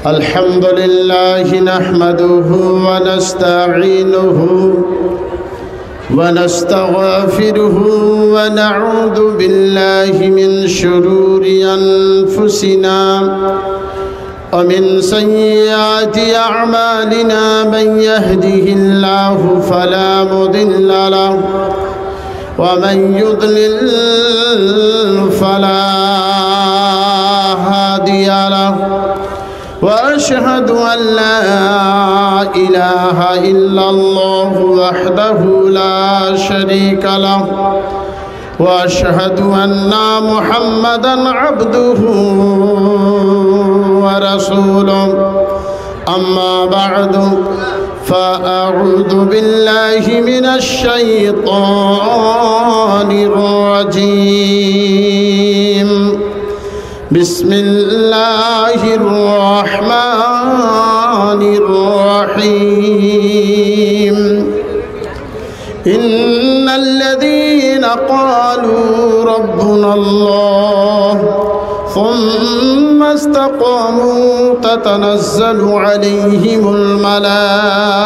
الحمد لله نحمده ونستعينه ونستغفره ونعوذ بالله من شرور أنفسنا ومن سيئات أعمالنا من يهده الله فلا مضل له ومن يضلل فلا هادي له وأشهد أن لا إله إلا الله وحده لا شريك له وأشهد أن محمدًا عبده ورسوله أما بعد فأعوذ بالله من الشيطان الرجيم بسم الله الرحمن الرحيم إن الذين قالوا ربنا الله ثم استقاموا تتنزل عليهم الملائكة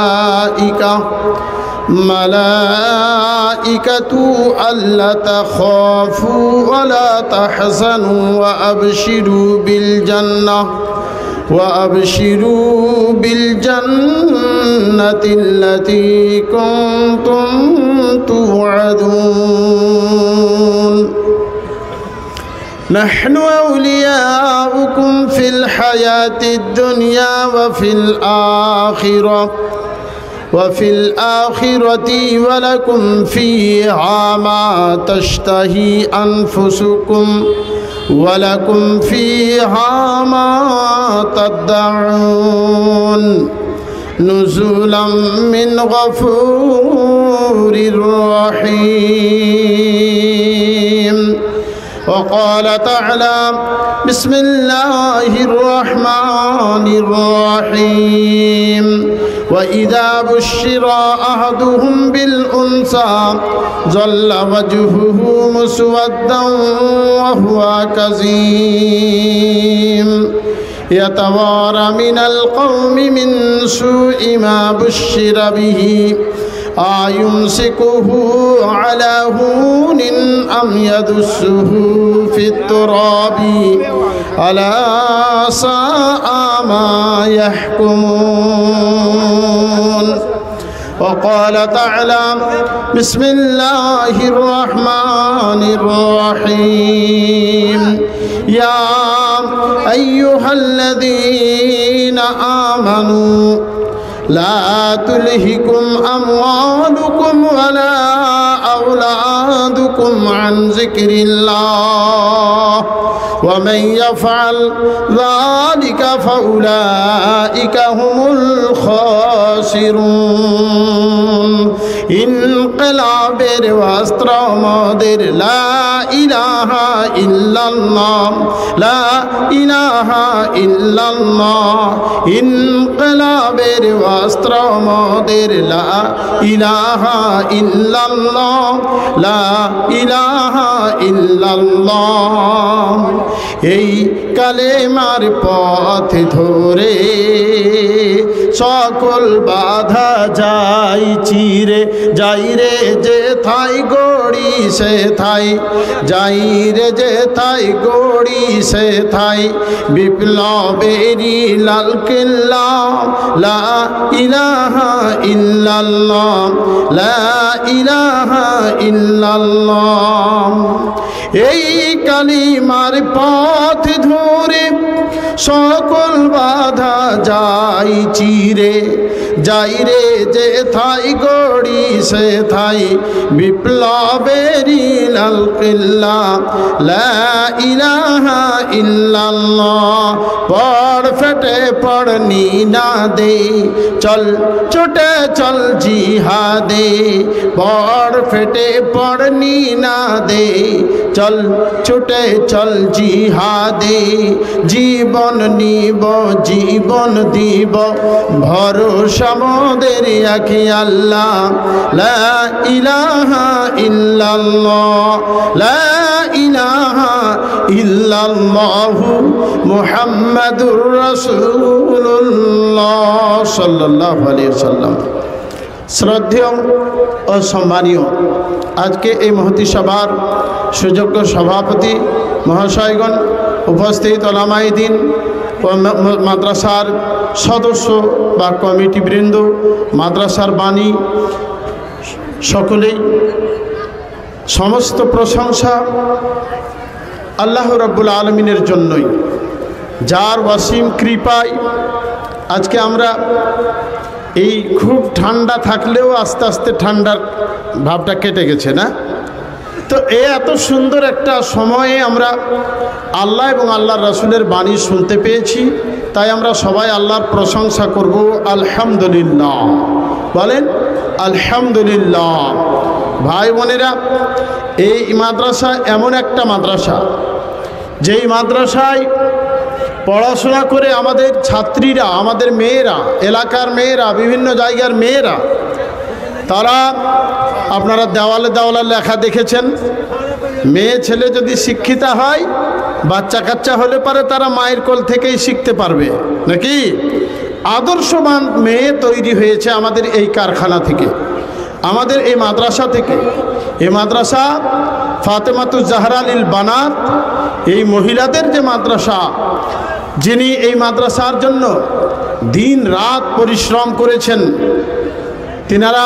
ألا تخافوا ولا تحزنوا وأبشروا بالجنة التي كنتم توعدون نحن أولياؤكم في الحياة الدنيا وفي الآخرة ولكم فيها ما تشتهي أنفسكم ولكم فيها ما تدعون نزلا من غفور رحيم وقال تعالى بسم الله الرحمن الرحيم وإذا بشر أحدهم بالأنثى ظل وجهه مسودا وهو كظيم يتوارى من القوم من سوء ما بشر به أيمسكه على هون أم يدسه في التراب ألا ساء ما يحكمون وقال تعالى بسم الله الرحمن الرحيم يا أيها الذين آمنوا لا تلهكم أموالكم ولا أولادكم عن ذكر الله ومن يفعل ذلك فأولئك هم الخاسرون ইনকিলাবের বস্ত্র মোদের লা ইলাহা ইল্লাল্লাহ লা ইলাহা ইল্লাল্লাহ ইনকিলাবের বস্ত্র মোদের লা ইলাহা ইল্লাল্লাহ লা ইলাহা ইল্লাল্লাহ এই কালেমার পথ ধরে সকল বাধা যাই চিরে যাই রে যে থাই গড়ি সে থাই যাই রে যে থাই গড়ি সে থাই বিপ্লবেরি লাল কিল্লা লা ইলাহা ইল্লাল্লাহ লা ইলাহা ইল্লাল্লাহ এই কালিমার পথ ধরে সকল বাধা যাই চিরে যাই রে যে থাই গড়ি সে থাই বিপ্লবেরি লাল কিল্লা লা ইলাহা ইল্লাল্লাহ পড় ফেটে পড়নি না দে চল ছুটে চল জিহাদে পড় ফেটে পড়নি না দে চল ছুটে চল জিহাদে জীবন নিব জীবন দিব ভরসা মোদের একি আল্লাহ লা ইলাহা ইল্লাল্লাহ লা ইলাহা ইল্লাল্লাহু মুহাম্মাদুর রাসূলুল্লাহ সাল্লাল্লাহু আলাইহি ওয়াসাল্লাম। শ্রদ্ধেয় ও সম্মানীয়, আজকে এই মহতী সভার সুযোগ্য সভাপতি মহাশয়গণ, উপস্থিত ওলামায়ে দ্বীন ও মাদ্রাসার সদস্য বা কমিটিবৃন্দ, মাদ্রাসার বাণী, সকলেই সমস্ত প্রশংসা আল্লাহ রাব্বুল আলামিনের জন্যই, যার অসীম কৃপায় আজকে আমরা এই খুব ঠান্ডা থাকলেও আস্তে আস্তে ঠান্ডার ভাবটা কেটে গেছে না? তো এত সুন্দর একটা সময়ে আমরা আল্লাহ এবং আল্লাহর রাসূলের বাণী শুনতে পেয়েছি, তাই আমরা সবাই আল্লাহর প্রশংসা করব। আলহামদুলিল্লাহ, বলেন আলহামদুলিল্লাহ। ভাই বোনেরা, এই মাদ্রাসা এমন একটা মাদ্রাসা, যেই মাদ্রাসায় পড়াশোনা করে আমাদের ছাত্রীরা, আমাদের মেয়েরা, এলাকার মেয়েরা, বিভিন্ন জায়গার মেয়েরা, তারা আপনারা দেওয়ালে দেওয়ালে লেখা দেখেছেন, মেয়ে ছেলে যদি শিক্ষিতা হয়, বাচ্চা কাচ্চা হলে পারে তারা মায়ের কোল থেকেই শিখতে পারবে নাকি? আদর্শবান মেয়ে তৈরি হয়েছে আমাদের এই কারখানা থেকে, আমাদের এই মাদ্রাসা থেকে। এই মাদ্রাসা ফাতেমাতুজ জাহরা লিল বানাত, এই মহিলাদের যে মাদ্রাসা, যিনি এই মাদ্রাসার জন্য দিন রাত পরিশ্রম করেছেন, তিনারা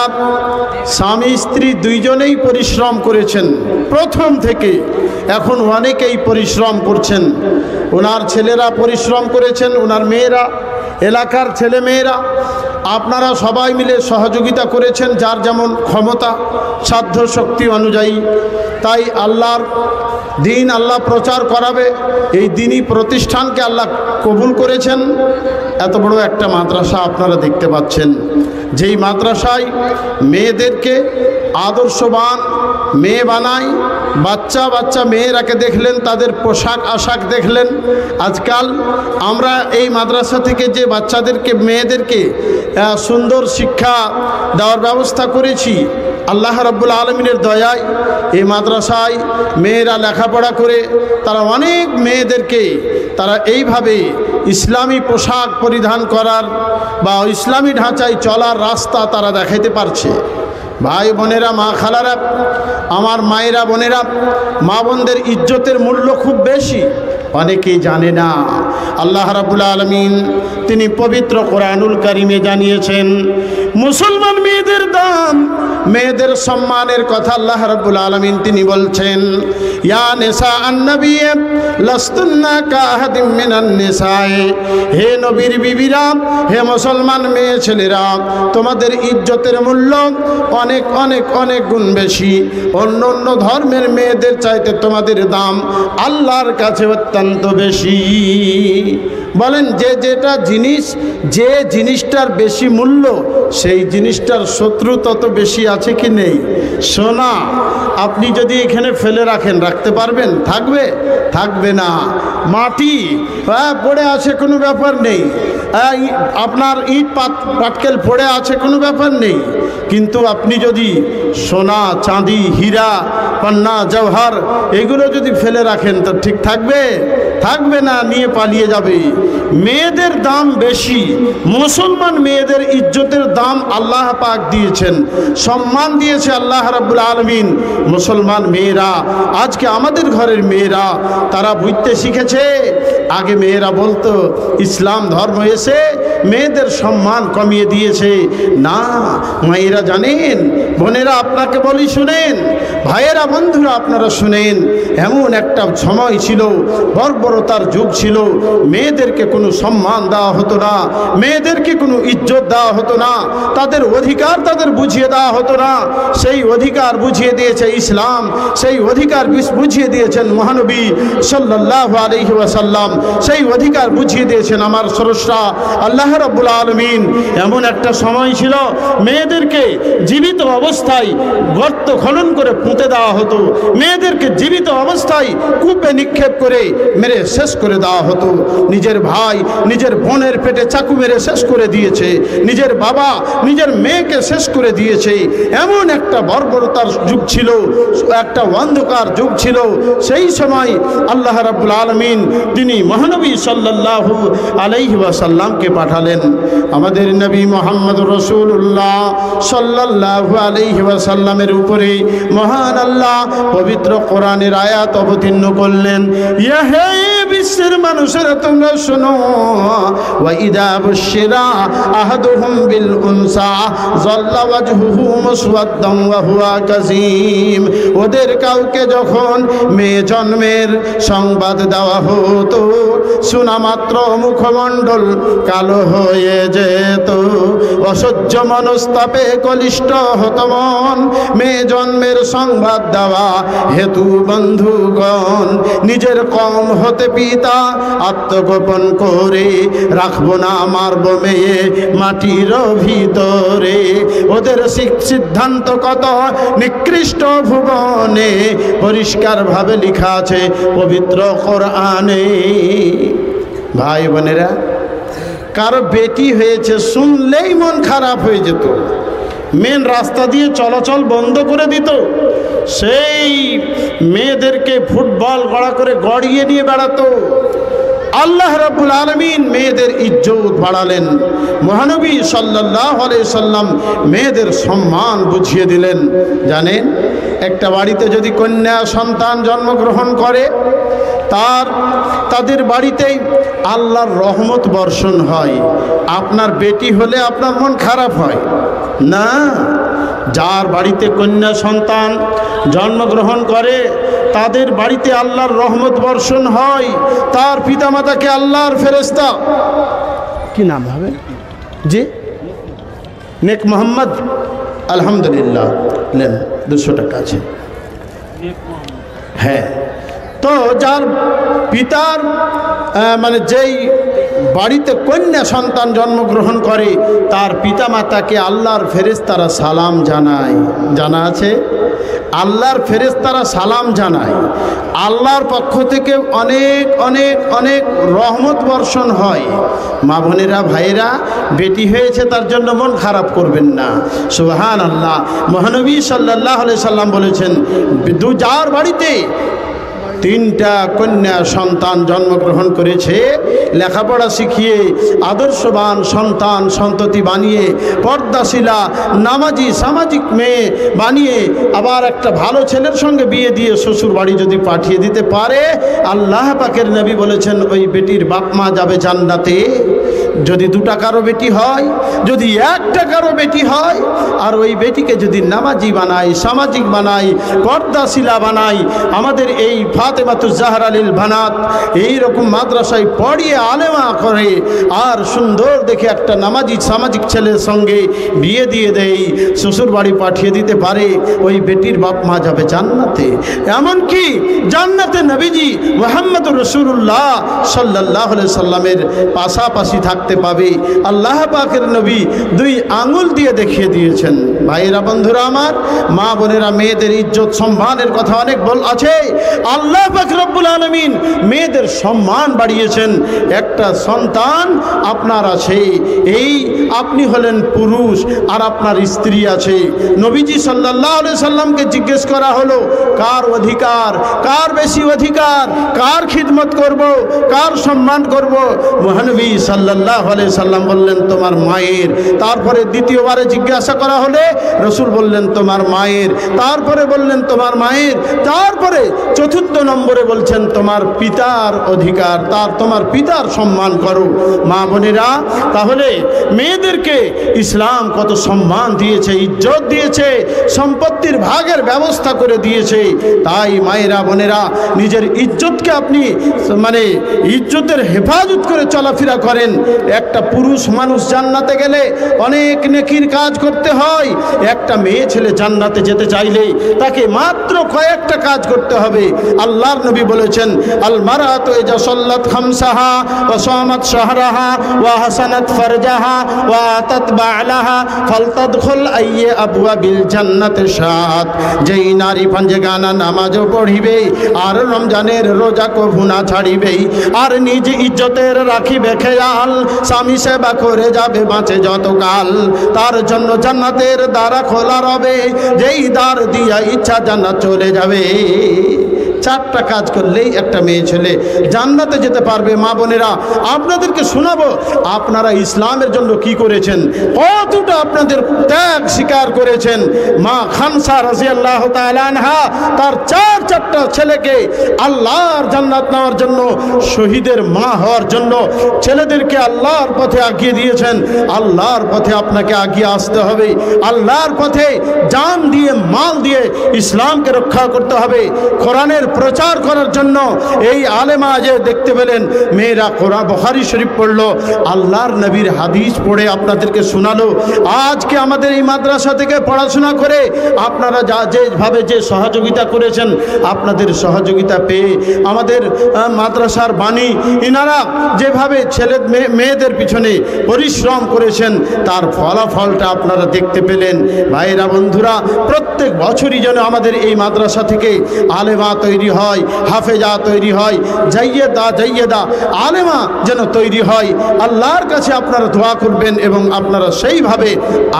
স্বামী স্ত্রী দুইজনেই পরিশ্রম করেছেন প্রথম থেকে, এখন অনেকেই পরিশ্রম করছেন। ওনার ছেলেরা পরিশ্রম করেছেন, ওনার মেয়েরা, এলাকার ছেলে মেয়েরা, আপনারা সবাই মিলে সহযোগিতা করেছেন যার যেমন ক্ষমতা, সাধ্য শক্তি অনুযায়ী। তাই আল্লাহর দিন আল্লাহ প্রচার করাবে, এই দিনই প্রতিষ্ঠানকে আল্লাহ কবুল করেছেন। এত বড় একটা মাদ্রাসা আপনারা দেখতে পাচ্ছেন, যেই মাদ্রাসায় মেয়েদেরকে আদর্শবান মেয়ে বানায়। বাচ্চা বাচ্চা মেয়েরাকে দেখলেন, তাদের পোশাক আশাক দেখলেন। আজকাল আমরা এই মাদ্রাসা থেকে যে বাচ্চাদেরকে, মেয়েদেরকে সুন্দর শিক্ষা দেওয়ার ব্যবস্থা করেছি, আল্লাহ রাব্বুল আলামিনের দয়ায় এই মাদ্রাসায় মেয়েরা লেখাপড়া করে তারা অনেক মেয়েদেরকে তারা এইভাবে ইসলামী পোশাক পরিধান করার বা ইসলামী ঢাঁচায় চলার রাস্তা তারা দেখাইতে পারছে। ভাই বোনেরা, মা খালারা, আমার মায়েরা, বোনেরা, মা বোনদের ইজ্জতের মূল্য খুব বেশি, অনেকেই জানে না। আল্লাহ রাব্বুল আলামিন তিনি পবিত্র কোরআনুল কারীমে জানিয়েছেন মুসলমান মেয়েদের দাম, মেয়েদের সম্মানের কথা আল্লাহ রাব্বুল আলামিন তিনি বলছেন, ইয়া নিসা আন-নবী লাস্তুন্না কাহাদিম মিনান নিসায়ে, হে নবীর বিবিরা, হে মুসলমান মেয়ে ছেলেরা, তোমাদের ইজ্জতের মূল্য অনেক অনেক অনেক গুণ বেশি, অন্য অন্য ধর্মের মেয়েদের চাইতে তোমাদের দাম আল্লাহর কাছে অত্যন্ত বেশি। বলেন, যেটা জিনিস, যে জিনিসটার বেশি মূল্য, সেই জিনিসটার শত্রু তত বেশি আছে কি নেই? সোনা আপনি যদি এখানে ফেলে রাখেন, রাখতে পারবেন? থাকবে? থাকবে না। মাটি পড়ে আছে, কোনো ব্যাপার নেই। আপনার ইট পাটকেল পড়ে আছে, কোনো ব্যাপার নেই। কিন্তু আপনি যদি সোনা, চাঁদি, হীরা, পান্না, জওহর এগুলো যদি ফেলে রাখেন তো ঠিক থাকবে? থাকবে না, নিয়ে পালিয়ে যাবে। মেয়েদের দাম বেশি, মুসলমান মেয়েদের ইজ্জতের দাম আল্লাহ পাক দিয়েছেন, সম্মান দিয়েছে আল্লাহ রাব্বুল আলামিন। মুসলমান মেয়েরা, আজকে আমাদের ঘরের মেয়েরা, তারা বুঝতে শিখেছে। আগে মেয়েরা বলতো ইসলাম ধর্ম এসে মেয়েদের সম্মান কমিয়ে দিয়েছে। না, মেয়েরা জানেন, বোনেরা আপনাকে বলি শুনেন, ভাইয়েরা, বন্ধুরা আপনারা শুনেন, এমন একটা সময় ছিল, বর্বরতার যুগ ছিল, মেয়েদেরকে কোনো সম্মান দেওয়া হতো না, মেয়েদেরকে কোনো ইজ্জত দেওয়া হতো না, তাদের অধিকার তাদের বুঝিয়ে দেওয়া হতো না। সেই অধিকার বুঝিয়ে দিয়েছে ইসলাম, সেই অধিকার বুঝিয়ে দিয়েছেন মহানবী সাল্লাল্লাহু আলাইহি ওয়াসাল্লাম, সেই অধিকার বুঝিয়ে দিয়েছেন আমার স্রষ্টা আল্লাহ রাব্বুল আলামিন। এমন একটা সময় ছিল, মেয়েদেরকে জীবিত অবস্থায় গর্ত খনন করে পুঁতে দেওয়া হতো, মেয়েদেরকে জীবিত অবস্থায় কূপে নিক্ষেপ করে মেরে শেষ করে দেওয়া হতো। নিজের ভাই নিজের বোনের পেটে চাকু মেরে শেষ করে দিয়েছে, নিজের বাবা নিজের মেয়েকে শেষ করে দিয়েছে। এমন একটা বর্বরতার যুগ ছিল, একটা অন্ধকার যুগ ছিল। সেই সময় আল্লাহ রাব্বুল আলামিন তিনি মহানবী সাল্লাল্লাহু আলাইহি ওয়াসাল্লামকে পাঠালেন। আমাদের নবী মুহাম্মদ রাসূলুল্লাহ সাল্লাল্লাহু আলাইহি ওয়াসাল্লামের উপরে মহান আল্লাহ পবিত্র কোরআনের আয়াত অবতীর্ণ করলেন। ইয়া হে বিশ্বের মানুষেরা তোমরা শোনো, ওয়া ইযা বুশিরা আহাদুহুম বিল উনসা যাল্লা ওয়াজহুহু মুসওয়াদ্দান ওয়া হুয়া কাযীম। ওদের কাউকে যখন মেয়ে জন্মের সংবাদ দেওয়া হতো, শোনা মাত্র মুখমণ্ডল কালো হয়ে যেত, অসহ্য মনস্তাপে কলিষ্ট হতো মন। মেয়ে জন্মের সংবাদ দেওয়া হেতু বন্ধুগণ নিজের কম হতে পিতা আত্মগোপন করে রাখবো না মারব মেয়ে মাটির ভিতরে। ওদের সিদ্ধান্ত কত নিকৃষ্ট ভুবনে পরিষ্কারভাবে লেখা আছে পবিত্র কোরআনে। ভাই বোনেরা, কারো বেটি হয়েছে শুনলেই মন খারাপ হয়ে যেত, মেন রাস্তা দিয়ে চলাচল বন্ধ করে দিত। সেই মেয়েদেরকে ফুটবল গড়া করে গড়িয়ে নিয়ে বেড়াতো। আল্লাহ রাব্বুল আলামিন মেয়েদের ইজ্জত বাড়ালেন। মহানবী সাল্লাল্লাহু আলাইহি সাল্লাম মেয়েদের সম্মান বুঝিয়ে দিলেন। জানেন, একটা বাড়িতে যদি কন্যা সন্তান জন্মগ্রহণ করে তাদের বাড়িতেই আল্লাহর রহমত বর্ষণ হয়। আপনার বেটি হলে আপনার মন খারাপ হয় না? যার বাড়িতে কন্যা সন্তান জন্মগ্রহণ করে তাদের বাড়িতে আল্লাহর রহমত বর্ষণ হয়। তার পিতামাতাকে আল্লাহর ফেরেশতা, কি নাম হবে জি? নেক মোহাম্মদ। আলহামদুলিল্লাহ, নেন 200 টাকা আছে। হ্যাঁ, তো যার পিতার মানে যেই বাড়িতে কন্যা সন্তান জন্মগ্রহণ করে তার পিতামাতাকে আল্লাহর ফেরেশতারা সালাম জানায়। জানা আছে? আল্লাহর ফেরেশতারা সালাম জানায়। আল্লাহর পক্ষ থেকে অনেক অনেক অনেক রহমত বর্ষণ হয়। মা বোনেরা, ভাইয়েরা, বেটি হয়েছে তার জন্য মন খারাপ করবেন না। সুবহানাল্লাহ। মহানবী সাল্লাল্লাহু আলাইহি সাল্লাম বলেছেন, যার বাড়িতে 3টা কন্যা সন্তান জন্মগ্রহণ করেছে, লেখাপড়া শিখিয়ে আদর্শবান সন্তান সন্ততি বানিয়ে পর্দাশীলা নামাজি সামাজিক মেয়ে বানিয়ে আবার একটা ভালো ছেলের সঙ্গে বিয়ে দিয়ে শ্বশুর বাড়ি যদি পাঠিয়ে দিতে পারে, আল্লাহ পাকের নবী বলেছেন ওই বেটির বাপ মা যাবে জান্নাতে। যদি 2 টাকারও বেটি হয়, যদি 1 টাকারও বেটি হয়, আর ওই বেটিকে যদি নামাজি বানাই, সামাজিক বানাই, পর্দাশীলা বানাই, আমাদের এই ফাতেমাতুজ জাহরা লিল বানাত এইরকম মাদ্রাসায় পড়িয়ে আলেমা করে আর সুন্দর দেখে একটা নামাজি সামাজিক ছেলের সঙ্গে বিয়ে দিয়ে দেই, শ্বশুর বাড়ি পাঠিয়ে দিতে পারে, ওই বেটির বাপ মা যাবে জান্নাতে। এমনকি জান্নাতে নবীজি মুহাম্মদুর রাসূলুল্লাহ সাল্লাল্লাহু আলাইহি সাল্লামের পাশাপাশি থাকতে পাবে। আল্লাহ পাকের নবী 2 আঙ্গুল দিয়ে দেখিয়ে দিয়েছেন। ভাইয়েরা, বন্ধুরা আমার, মা বোনেরা, মেয়েদের ইজ্জত সম্মানের কথা অনেক আছে। আল্লাহ পাক রব্বুল আলামিন মেয়েদের সম্মান বাড়িয়েছেন। একটা সন্তান আপনার আছে, এই আপনি হলেন পুরুষ আর আপনার স্ত্রী আছে। নবীজি সাল্লাল্লাহু আলাইহি সাল্লামকে জিজ্ঞেস করা হলো, কার অধিকার, কার বেশি অধিকার, কার খিদমত করব, কার সম্মান করব? মহানবী সাল্লাল্লাহু আলাইহি সাল্লাম বললেন, তোমার মায়ের। তারপরে দ্বিতীয়বারে জিজ্ঞাসা করা হলে রাসূল বললেন, তোমার মায়ের। তারপরে বললেন, তোমার মায়ের। তারপরে চতুর্থ নম্বরে বলছেন, তোমার পিতার অধিকার, তোমার পিতার সম্মান করো। মা বোনেরা, তাহলে মেয়েদেরকে ইসলাম কত সম্মান দিয়েছে, ইজ্জত দিয়েছে, সম্পত্তির ভাগের ব্যবস্থা করে দিয়েছে। তাই মায়েরা, বোনেরা, নিজের ইজ্জতকে আপনি মানে ইজ্জতের হেফাজত করে চলাফেরা করেন। একটা পুরুষ মানুষ জান্নাতে গেলে অনেক নেকির কাজ করতে হয়, একটা মেয়ে ছেলে জান্নাতে যেতে চাইলে তাকে মাত্র কয়েকটা কাজ করতে হবে। আল্লাহর নবী বলেছেন, আল মারাতু ইজা সাল্লাত খামসাহা ওয়া সামাত শাহরাহা ওয়া হাসানাত ফারজাহা ওয়া আতাত বা'লাহা ফালতাদখুল আইয়্যা আবওয়াবিল জান্নাতি শাআত। যেই নারী পাঁচগানা নামাজও পড়িবে আর রমজানের রোজা কভু না ছাড়িবে আর নিজ ইজ্জতের রাখিবে খেয়াল, স্বামী সেবা করে যাবে বাঁচে যতকাল, তার জন্য জান্নাতের দ্বার খোলা রবে, যেই দ্বার দিয়া ইচ্ছা জান্নাত চলে যাবে। চারটা কাজ করলেই একটা মেয়ে ছেলে জান্নাতে যেতে পারবে। মা বোনেরা, আপনাদেরকে শোনাবো আপনারা ইসলামের জন্য কি করেছেন, কতটা আপনাদের ত্যাগ স্বীকার করেছেন। মা খানসা রাদিয়াল্লাহু তাআলা আনহা তার চারটা ছেলেকে আল্লাহর জান্নাত নেওয়ার জন্য, শহীদের মা হওয়ার জন্য ছেলেদেরকে আল্লাহর পথে আগিয়ে দিয়েছেন। আল্লাহর পথে আপনাকে আগিয়ে আসতে হবে, আল্লাহর পথে জান দিয়ে মাল দিয়ে ইসলামকে রক্ষা করতে হবে। কোরআনের প্রচার করার জন্য এই আলেমা যে দেখতে পেলেন মেয়েরা কোরআন বুখারী শরীফ পড়লো, আল্লাহর নবীর হাদিস পড়ে আপনাদেরকে শোনালো। আজকে আমাদের এই মাদ্রাসা থেকে পড়াশোনা করে আপনারা যেভাবে যে সহযোগিতা করেছেন, আপনাদের সহযোগিতা পেয়ে আমাদের মাদ্রাসার বাণী ইনারা যেভাবে ছেলে মেয়েদের পিছনে পরিশ্রম করেছেন তার ফলাফলটা আপনারা দেখতে পেলেন। ভাইরা বন্ধুরা, প্রত্যেক বছরই যেন আমাদের এই মাদ্রাসা থেকে আলেমা তৈরি হয়, হাফেজা তৈরি হয়, জাইয়েদা আলেমা যেন তৈরি হয়। আল্লাহর কাছে আপনারা দোয়া করবেন এবং আপনারা সেইভাবে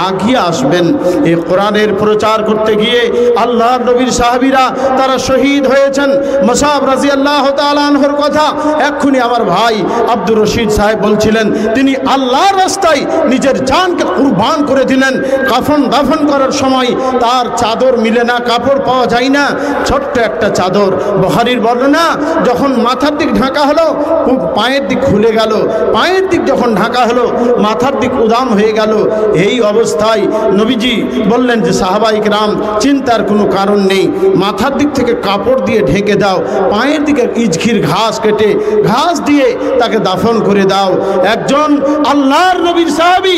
আগিয়ে আসবেন। এই কোরআনের প্রচার করতে গিয়ে আল্লাহর নবীর সাহাবীরা তারা শহীদ হয়েছেন। মুসআব রাদিয়াল্লাহু তাআলা আনহুর কথা এক্ষুনি আমার ভাই আব্দুর রশিদ সাহেব বলছিলেন, তিনি আল্লাহর রাস্তায় নিজের জানকে কুরবান করে দিলেন। কাফন দাফন করার সময় তার চাদর মিলে না, কাপড় পাওয়া যায় না, ছোট্ট একটা চাদর। বুখারীর বর্ণনা, যখন মাথার দিক ঢাকা হলো পায়ের দিক খুলে গেল, পায়ের দিক যখন ঢাকা হলো মাথার দিক উদাম হয়ে গেল। এই অবস্থায় নবীজি বললেন যে সাহাবায়ে কেরাম চিন্তার কোনো কারণ নেই, মাথার দিক থেকে কাপড় দিয়ে ঢেকে দাও, পায়ের দিকে ইজখির ঘাস কেটে ঘাস দিয়ে তাকে দাফন করে দাও। একজন আল্লাহর নবীর সাহাবী,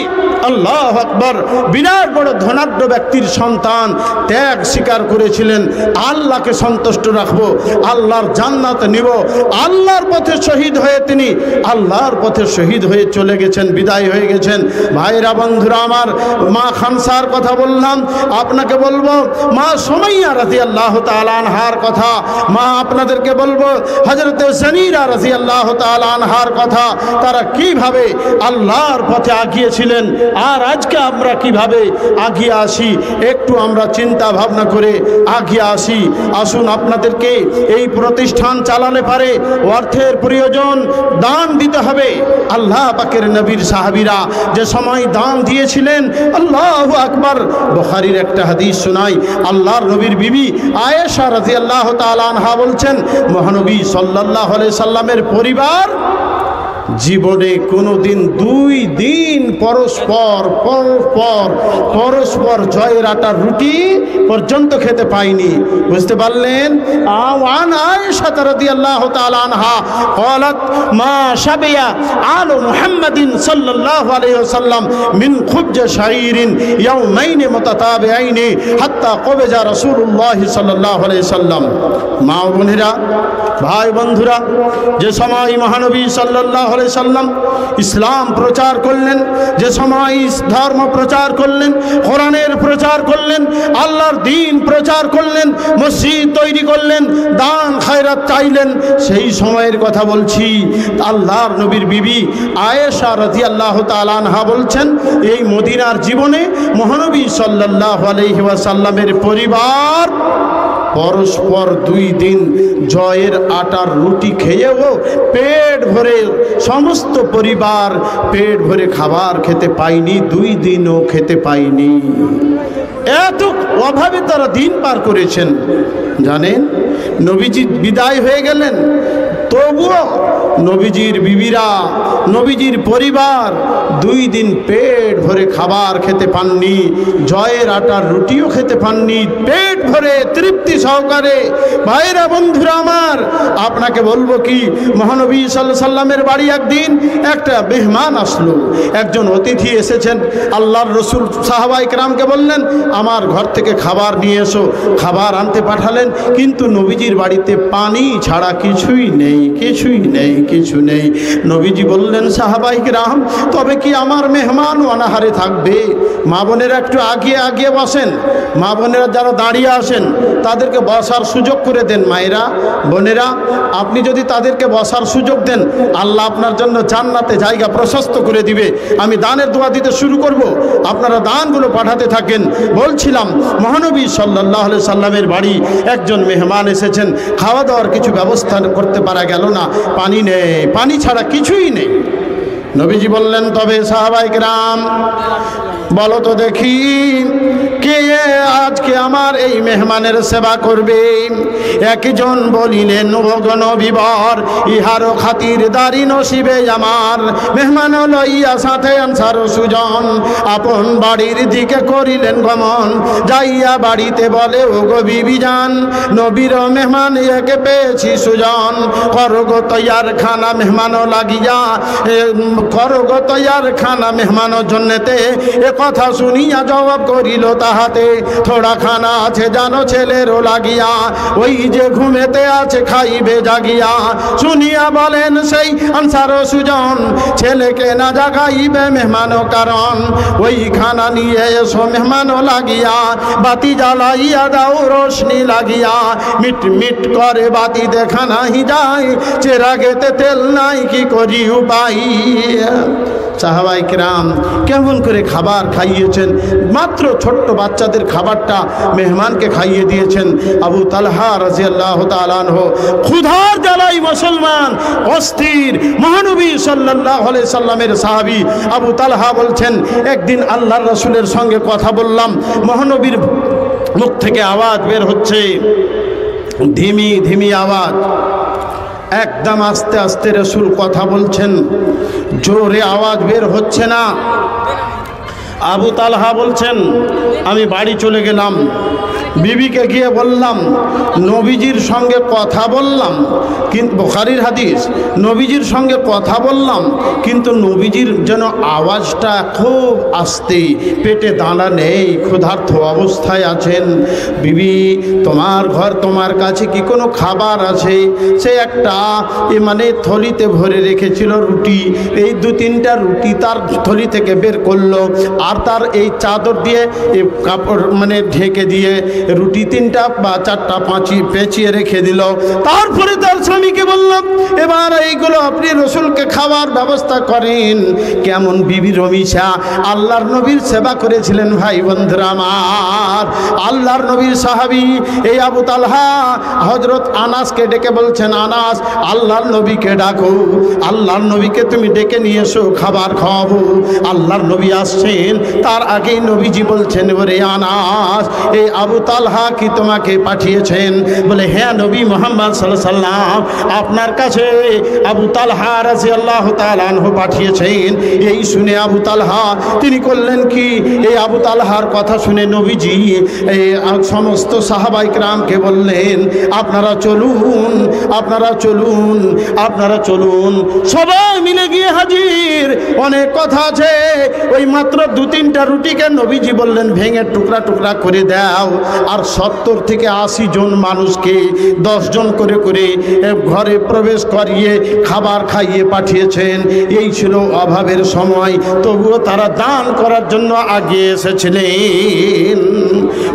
আল্লাহু আকবার, বিরাট বড় ধনাঢ্য ব্যক্তির সন্তান, ত্যাগ স্বীকার করেছিলেন, আল্লাহকে সন্তুষ্ট রাখবো, আল্লাহর জান্নাত নিব, আল্লাহর পথে শহীদ হয়ে তিনি আল্লাহর পথে শহীদ হয়ে চলে গেছেন, বিদায় হয়ে গেছেন। ভাইরা বন্ধুরা আমার, মা খানসার কথা বললাম, আপনাকে বলবো মা সুমাইয়া রাদিয়াল্লাহু তাআলা আনহার কথা, মা আপনাদেরকে বলবো হযরত জানিরা রাদিয়াল্লাহু তাআলা আনহার কথা। তারা কিভাবে আল্লাহর পথে আগিয়েছিলেন আর আজকে আমরা কিভাবে আগিয়ে আসি, একটু আমরা চিন্তা ভাবনা করে আগিয়ে আসি। আসুন, আপনাদেরকে এই প্রতিষ্ঠান চালাতে পারে অর্থের প্রয়োজন, দান দিতে হবে। আল্লাহ পাকের নবীর সাহাবীরা যে সময় দান দিয়েছিলেন, আল্লাহু আকবার, বুখারীর একটা হাদিস শোনাই। আল্লাহর নবীর বিবি আয়েশা রাদিয়াল্লাহু তাআলা আনহা বলছেন, মহানবী সাল্লাল্লাহু আলাইহি সাল্লামের পরিবার জীবনে কোনোদিন 2 দিন পরস্পর জয়ের আটার রুটি পর্যন্ত খেতে পায়নি। বুঝতে পারলেন? আওয়ান আয়েশা রাদিয়াল্লাহু তাআলা আনহা قالت ما شبع آل محمد صلى الله عليه وسلم من خبز شعير يومين متتابعين حتى قبض رسول الله صلى الله عليه وسلم। মা বোনেরা, ভাই বন্ধুরা, যে সময় মহানবী সাল্লাল্লাহু আলাইহি সাল্লাম ইসলাম প্রচার করলেন, যে সময় ধর্ম প্রচার করলেন, কোরআনের প্রচার করলেন, আল্লাহর দ্বীন প্রচার করলেন, মসজিদ তৈরি করলেন, দান খায়রাত চাইলেন, সেই সময়ের কথা বলছি। আল্লাহর নবীর বিবি আয়েশা রাদিয়াল্লাহু তাআলা আনহা বলছেন, এই মদিনার জীবনে মহানবী সাল্লাল্লাহু আলাইহি ওয়াসাল্লামের পরিবার পরস্পর 2 দিন জয়ের আটার রুটি খেয়েও পেট ভরে, সমস্ত পরিবার পেট ভরে খাবার খেতে পায়নি, 2 দিনও খেতে পায়নি। এত অভাবে তারা দিন পার করেছেন। জানেন, নবীজি বিদায় হয়ে গেলেন, তবুও নবীজির বিবিরা, নবীজির পরিবার 2 দিন পেট ভরে খাবার খেতে পাননি, জয়ের আটার রুটিও খেতে পাননি, পেট ভরে তৃপ্তি সহকারে। ভাইরা বন্ধুরা আমার, আপনাকে বলবো কি, মহানবী সাল্লাল্লাহু আলাইহি সাল্লামের বাড়ি একদিন একটা মেহমান আসলো, একজন অতিথি এসেছেন। আল্লাহর রসুল সাহাবায়ে কেরামকে বললেন, আমার ঘর থেকে খাবার নিয়ে এসো। খাবার আনতে পাঠালেন, কিন্তু নবীজির বাড়িতে পানি ছাড়া কিছুই নেই, কিছুই নেই, কিছু নেই। নবীজি বললেন, সাহাবায়ে কেরাম, তবে কি আমার মেহমান অনাহারে থাকবে? মা বোনেরা একটু আগিয়ে আগিয়ে বসেন, মা বোনেরা যারা দাঁড়িয়ে আসেন তাদেরকে বসার সুযোগ করে দেন। মায়েরা, বোনেরা, আপনি যদি তাদেরকে বসার সুযোগ দেন, আল্লাহ আপনার জন্য জান্নাতে জায়গা প্রশস্ত করে দিবে। আমি দানের দোয়া দিতে শুরু করব, আপনারা দানগুলো পাঠাতে থাকেন। বলছিলাম, মহানবী সাল্লাল্লাহু আলাইহি সাল্লামের বাড়ি একজন মেহমান এসেছেন, খাওয়া দাওয়ার কিছু ব্যবস্থা করতে পারা গেল না, পানি নেই, পানি ছাড়া কিছুই নেই। নবীজি বললেন, তবে সাহাবায়ে কেরাম বলো তো দেখি, কে আজকে আমার এই মেহমানের সেবা করবে? একজন বলিলেন, ওগো নবীবর, ইহারও খাতিরদারি নসিবে আমার। মেহমান লইয়া সাথে আনসার সুজন আপন বাড়ির দিকে করিলেন গমন। যাইয়া বাড়িতে বলে, ওগো বিবি যান, নবীর মেহমান একে পেয়েছি সুজন। করগো তৈয়ার খানা মেহমানও লাগিয়া, করগো তৈয়ার খানা মেহমানের জন্যতে। এ কথা শুনিয়া জবাব করিল তাহাতে, থোড়া খানা আছে জানো ছেলেরও লাগিয়া, ওই যে ঘুমেতে আছে খাইবে জাগিয়া। শুনিয়া বলেন সেই আনসার সুজন, ছেলেকে না জাগাইবে মেহমানও কারণ। ওই খানা নিয়ে এসো মেহমানও লাগিয়া, বাতি জ্বালাইয়া দাও রোশনি লাগিয়া। মিট মিট করে বাতি দেখা নাহি যায়, চেরাগেতে তেল নাই কি করি উপায়। সাহাবায়ে কেরাম কেমন করে খাবার খাইয়েছেন, মাত্র ছোট্ট বাচ্চাদের খাবারটা মেহমানকে খাইয়ে দিয়েছেন। আবু তালহা রাদিয়াল্লাহু তাআলা আনহু ক্ষুধার জ্বালায় মুসলমান অস্থির। মহানবী সাল্লাল্লাহু আলাইহি সাল্লামের সাহাবী আবু তালহা বলছেন, একদিন আল্লাহর রাসূলের সঙ্গে কথা বললাম, মহানবীর মুখ থেকে আওয়াজ বের হচ্ছে, ধিমি ধিমি আওয়াজ, একদম আস্তে আস্তে রাসূল কথা বলছেন, জোরে আওয়াজ বের হচ্ছে না। আবু তালহা বলছেন, আমি বাড়ি চলে গেলাম, বিবিকে গিয়ে বললাম, নবীজির সঙ্গে কথা বললাম, কিন্তু বুখারীর হাদিস, নবীজির সঙ্গে কথা বললাম, কিন্তু নবীজির যেন আওয়াজটা খুব আস্তে, পেটে দানা নেই, ক্ষুধার্ত অবস্থায় আছেন। বিবি, তোমার ঘর, তোমার কাছে কি কোনো খাবার আছে? সে একটা মানে থলিতে ভরে রেখেছিল রুটি, এই 2-3টা রুটি তার থলি থেকে বের করলো, আর তার এই চাদর দিয়ে কাপড় মানে ঢেকে দিয়ে রুটি 3টা বা 4টা পেঁচিয়ে রেখে দিল। তারপরে তার স্বামীকে বললাম, এবার এইগুলো আপনি রসুলকে খাওয়ার ব্যবস্থা করেন। কেমন বিবি রমিশা, আল্লাহর নবীর সেবা করেছিলেন। ভাই বন্ধুরা আমার, আল্লাহর নবীর সাহাবী এই আবু তালহা হযরত আনাসকে ডেকে বলছেন, আনাস, আল্লাহর নবীকে ডাকো, আল্লাহর নবীকে তুমি ডেকে নিয়ে এসো, খাবার খাওয়াবো। আল্লাহর নবী আসছেন, তার আগেই নবীজি বলছেন, ওরে আনাস, এই আবু তালহা কি তোমাকে পাঠিয়েছেন? বলে, হ্যাঁ নবী মুহাম্মদ সাল্লাল্লাহু আলাইহি সাল্লাম আপনার কাছে আবু তালহা রাদিয়াল্লাহু তাআলা আনহু পাঠিয়েছেন। এই শুনে আবু তালহা তিনি করলেন কি, এই আবু তালহার কথা শুনে নবীজি এই সমস্ত সাহাবায়ে কেরামকে বললেন, আপনারা চলুন, আপনারা চলুন, আপনারা চলুন। সবাই মিলে গিয়ে হাজির। অনেক কথা আছে, ওই মাত্র 2-3টা রুটিকে নবীজি বললেন, ভেঙে টুকরা টুকরা করে দাও। আর 70 থেকে 80 জন মানুষকে 10 জন করে করে ঘরে প্রবেশ করিয়ে খাবার খাইয়ে পাঠিয়েছেন। এই ছিল অভাবের সময়, তবুও তারা দান করার জন্য আগিয়ে এসেছিলেন।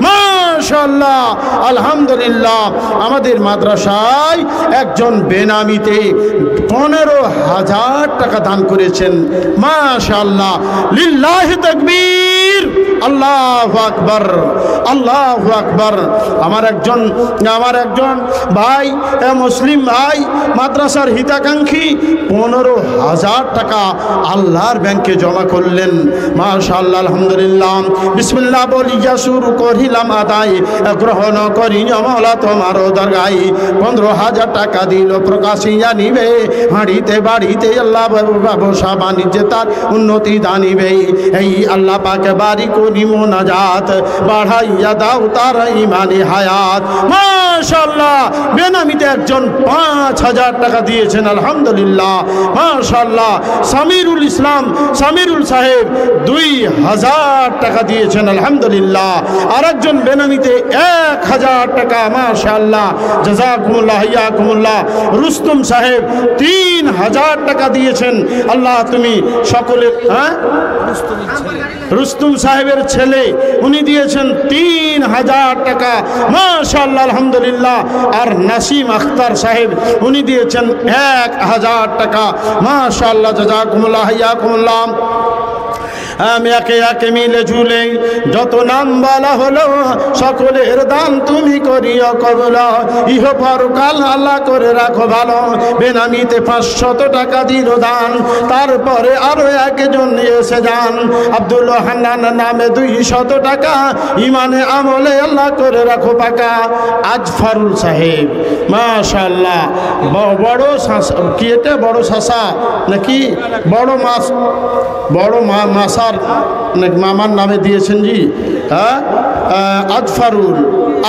মাশাআল্লাহ, আলহামদুলিল্লাহ। আমাদের মাদ্রাসায় একজন বেনামিতে 15,000 টাকা দান করেছেন। মাশাআল্লাহ, লিল্লাহি তাকবীর, আল্লাহু আকবার, আল্লাহু আকবার। আমার একজন ভাই, মুসলিম ভাই, মাদ্রাসার হিতাকাঙ্ক্ষী 15,000 টাকা আল্লাহর ব্যাংকে জমা করলেন। মাশাআল্লাহ, আলহামদুলিল্লাহ। বিসমিল্লাহ বলিয়া শুরু করিলাম আদায়, গ্রহণ করি মওলা তোমার দরগায়। 15,000 টাকা দিল প্রকাশিয়া নিবে, হাঁড়িতে বাড়িতে আল্লাহ ব্যবসা বাণিজ্যে তার উন্নতি দানিবে। এই আল্লাহ পাকে বাড়ি করি মোনাজাত, বাড়াইয়া দাও তার ইমানি হায়াত। মাশাআল্লাহ, বেনামিতে একজন 5,000 টাকা দিয়েছেন, আলহামদুলিল্লাহ। মাশাআল্লাহ, সামিরুল ইসলাম, সামিরুল সাহেব 2,000 টাকা দিয়েছেন, আলহামদুলিল্লাহ। আরেকজন বেনামিতে 1,000 টাকা, মাশাআল্লাহ, জাযাকুমুল্লাহ ইয়াকুমুল্লাহ। রুস্তম সাহেব 3,000 টাকা দিয়েছেন। আল্লাহ তুমি সকলের, রুস্তম সাহেবের ছেলে, উনি দিয়েছেন 3,000 টাকা, মাশাআল্লাহ, আলহামদুলিল্লাহ। আর নাসিম আখতার সাহেব, উনি দিয়েছেন 1,000 টাকা, মাশাআল্লাহ, জাযাকুমুল্লাহ ইয়াকুমুল্লাহ। আমি একে একে মিলে ঝুলে যত নাম বলা হলো, সকলের দান তুমি করিও কবুল। ইহ পরকাল আল্লাহ করে রাখো ভালো। বেনামিতে 500 টাকা দিল দান। তারপরে আরো একজন এসে যান, আব্দুল হান্নান নামে 200 টাকা। ইমানে আমলে আল্লাহ করে রাখো পাকা। আজফারুল সাহেব, মাশাআল্লাহ, বড় কি এটা, বড় শাসা নাকি বড় মাছ, বড় মাসার মামার নামে দিয়েছেন জি। হ্যাঁ, আজফারুল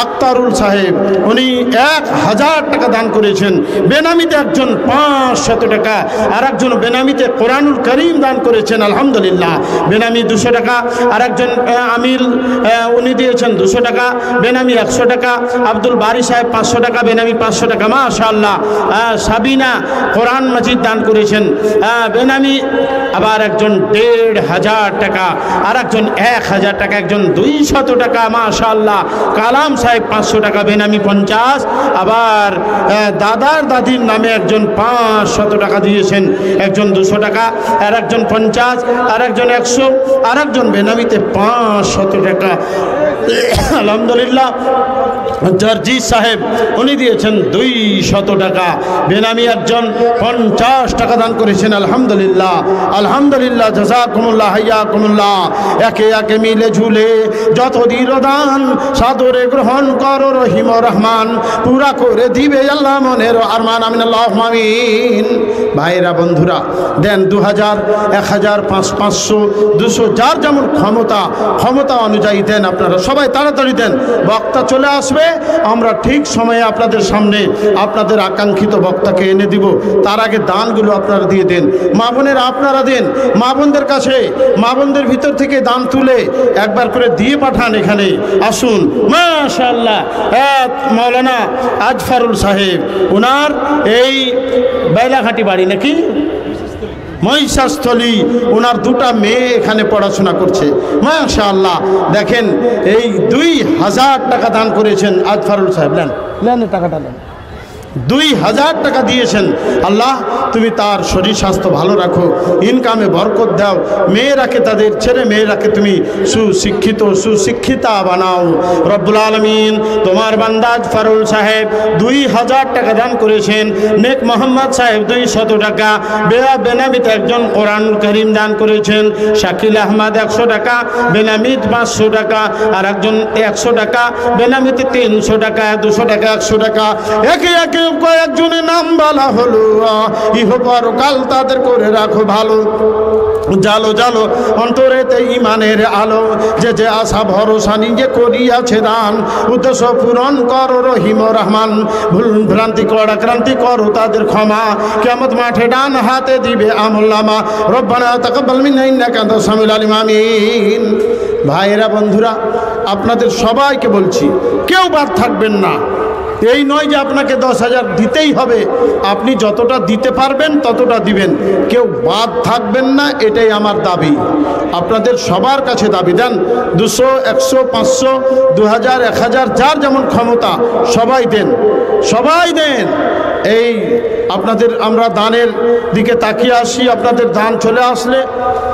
আক্তারুল সাহেব, উনি 1,000 টাকা দান করেছেন। বেনামিতে একজন 500 টাকা, আর একজন বেনামিতে কোরআনুল করিম দান করেছেন, আলহামদুলিল্লাহ। বেনামি 200 টাকা, আর একজন আমির, উনি দিয়েছেন 200 টাকা। বেনামি 100 টাকা। আব্দুল বারি সাহেব 500 টাকা, বেনামি 500 টাকা, মাশাআল্লাহ। সাবিনা কোরআন মাজিদ দান করেছেন, বেনামি। আবার একজন 1,500 টাকা, আর একজন 1,000 টাকা, একজন 200 টাকা, মাশাআল্লাহ। কালাম সাহেব 500 টাকা, বেনামি 50। আবার দাদার দাদির নামে একজন 500 টাকা দিয়েছেন, একজন 200 টাকা, আর একজন 50, আর একজন 100, আর একজন বেনামিতে 500 টাকা, আলহামদুলিল্লাহ। জার্জি সাহেব, উনি দিয়েছেন 200 টাকা। বেনামি একজন 50 টাকা দান করেছেন, আলহামদুলিল্লাহ, আলহামদুলিল্লাহ, জাযাকুমুল্লাহ ইয়াকুমুল্লাহ। একে একে মিলে ঝুলে যত দিল দান, সাদরে গ্রহণ করো রহিম রহমান। পুরা করে দিবে আল্লাহ মনের আরমান, আমিন, আল্লাহুম্মা আমিন। ভাইরা, বন্ধুরা, দেন 2,000, 1,000, 500, 200, যার যেমন ক্ষমতা অনুযায়ী দেন। আপনারা সবাই তাড়াতাড়ি দেন, বক্তা চলে আসবে। আমরা ঠিক সময়ে আপনাদের সামনে আপনাদের আকাঙ্ক্ষিত বক্তাকে এনে দিব। তার আগে দানগুলো আপনারা দিয়ে দেন। মা বোনেরা, আপনারা দেন। মা বোনদের কাছে, মা বোনদের ভিতর থেকে দান তুলে একবার করে দিয়ে পাঠান। এখানে আসুন, মাশাআল্লাহ। মাওলানা আজফারুল সাহেব, ওনার এই বেলাঘাটি বাড়ি নাকি মহিষাস্থলী, ওনার 2টা মেয়ে এখানে পড়াশোনা করছে, মাশাআল্লাহ। দেখেন, এই 2,000 টাকা দান করেছেন আজফারুল সাহেব। নেন টাকাটা, নেন। 2,000 টাকা দিয়েছেন। আল্লাহ তুমি তার শরীর স্বাস্থ্য ভালো রাখো, ইনকামে বরকত দাও। মেয়েরাকে, তাদের ছেলে মেয়েরাকে তুমি সুশিক্ষিতা বানাও রব্বুল আলামিন। তোমার বান্দা আজফারুল সাহেব 2,000 টাকা দান করেছেন। নেক মোহাম্মদ সাহেব 200 টাকা। বেনামিতে একজন কোরআনুল করিম দান করেছেন। শাকিল আহমদ 100 টাকা, বেনামিত 500 টাকা, আর একজন 100 টাকা, বেনামিতে 300 টাকা, 200 টাকা, 100 টাকা। একে একে কয়েকজনের নাম বলা হলো, ইহ পরকাল তাদের করে রাখো ভালো। জালো জালো অন্তরেতে ইমানের আলো, যে আশা ভরসা নিজে করিয়াছে দান। উদ্দেশ্য পূরণ করো রহিম রহমান। ভুল ভ্রান্তি ক্রান্তি করো তাদের ক্ষমা। কিয়ামত মাঠে ডান হাতে দিবে আমলনামা। রব্বানা তাকাব্বাল মিন্না ইন্নাকা আনতাস সামিউল আলিম, আমিন। ভাইরা, বন্ধুরা, আপনাদের সবাইকে বলছি, কেউ বাদ থাকবেন না। এই নয় যে আপনাকে 10,000 দিতেই হবে। আপনি যতটা দিতে পারবেন ততটা দিবেন, কেউ বাদ থাকবেন না, এটাই আমার দাবি। আপনাদের সবার কাছে দাবি, দেন। 200, 100, 500, 2,000, 1,000, যার যেমন ক্ষমতা সবাই দেন, সবাই দেন। এই আপনাদের আমরা দানের দিকে তাকিয়ে আসি। আপনাদের দান চলে আসলে,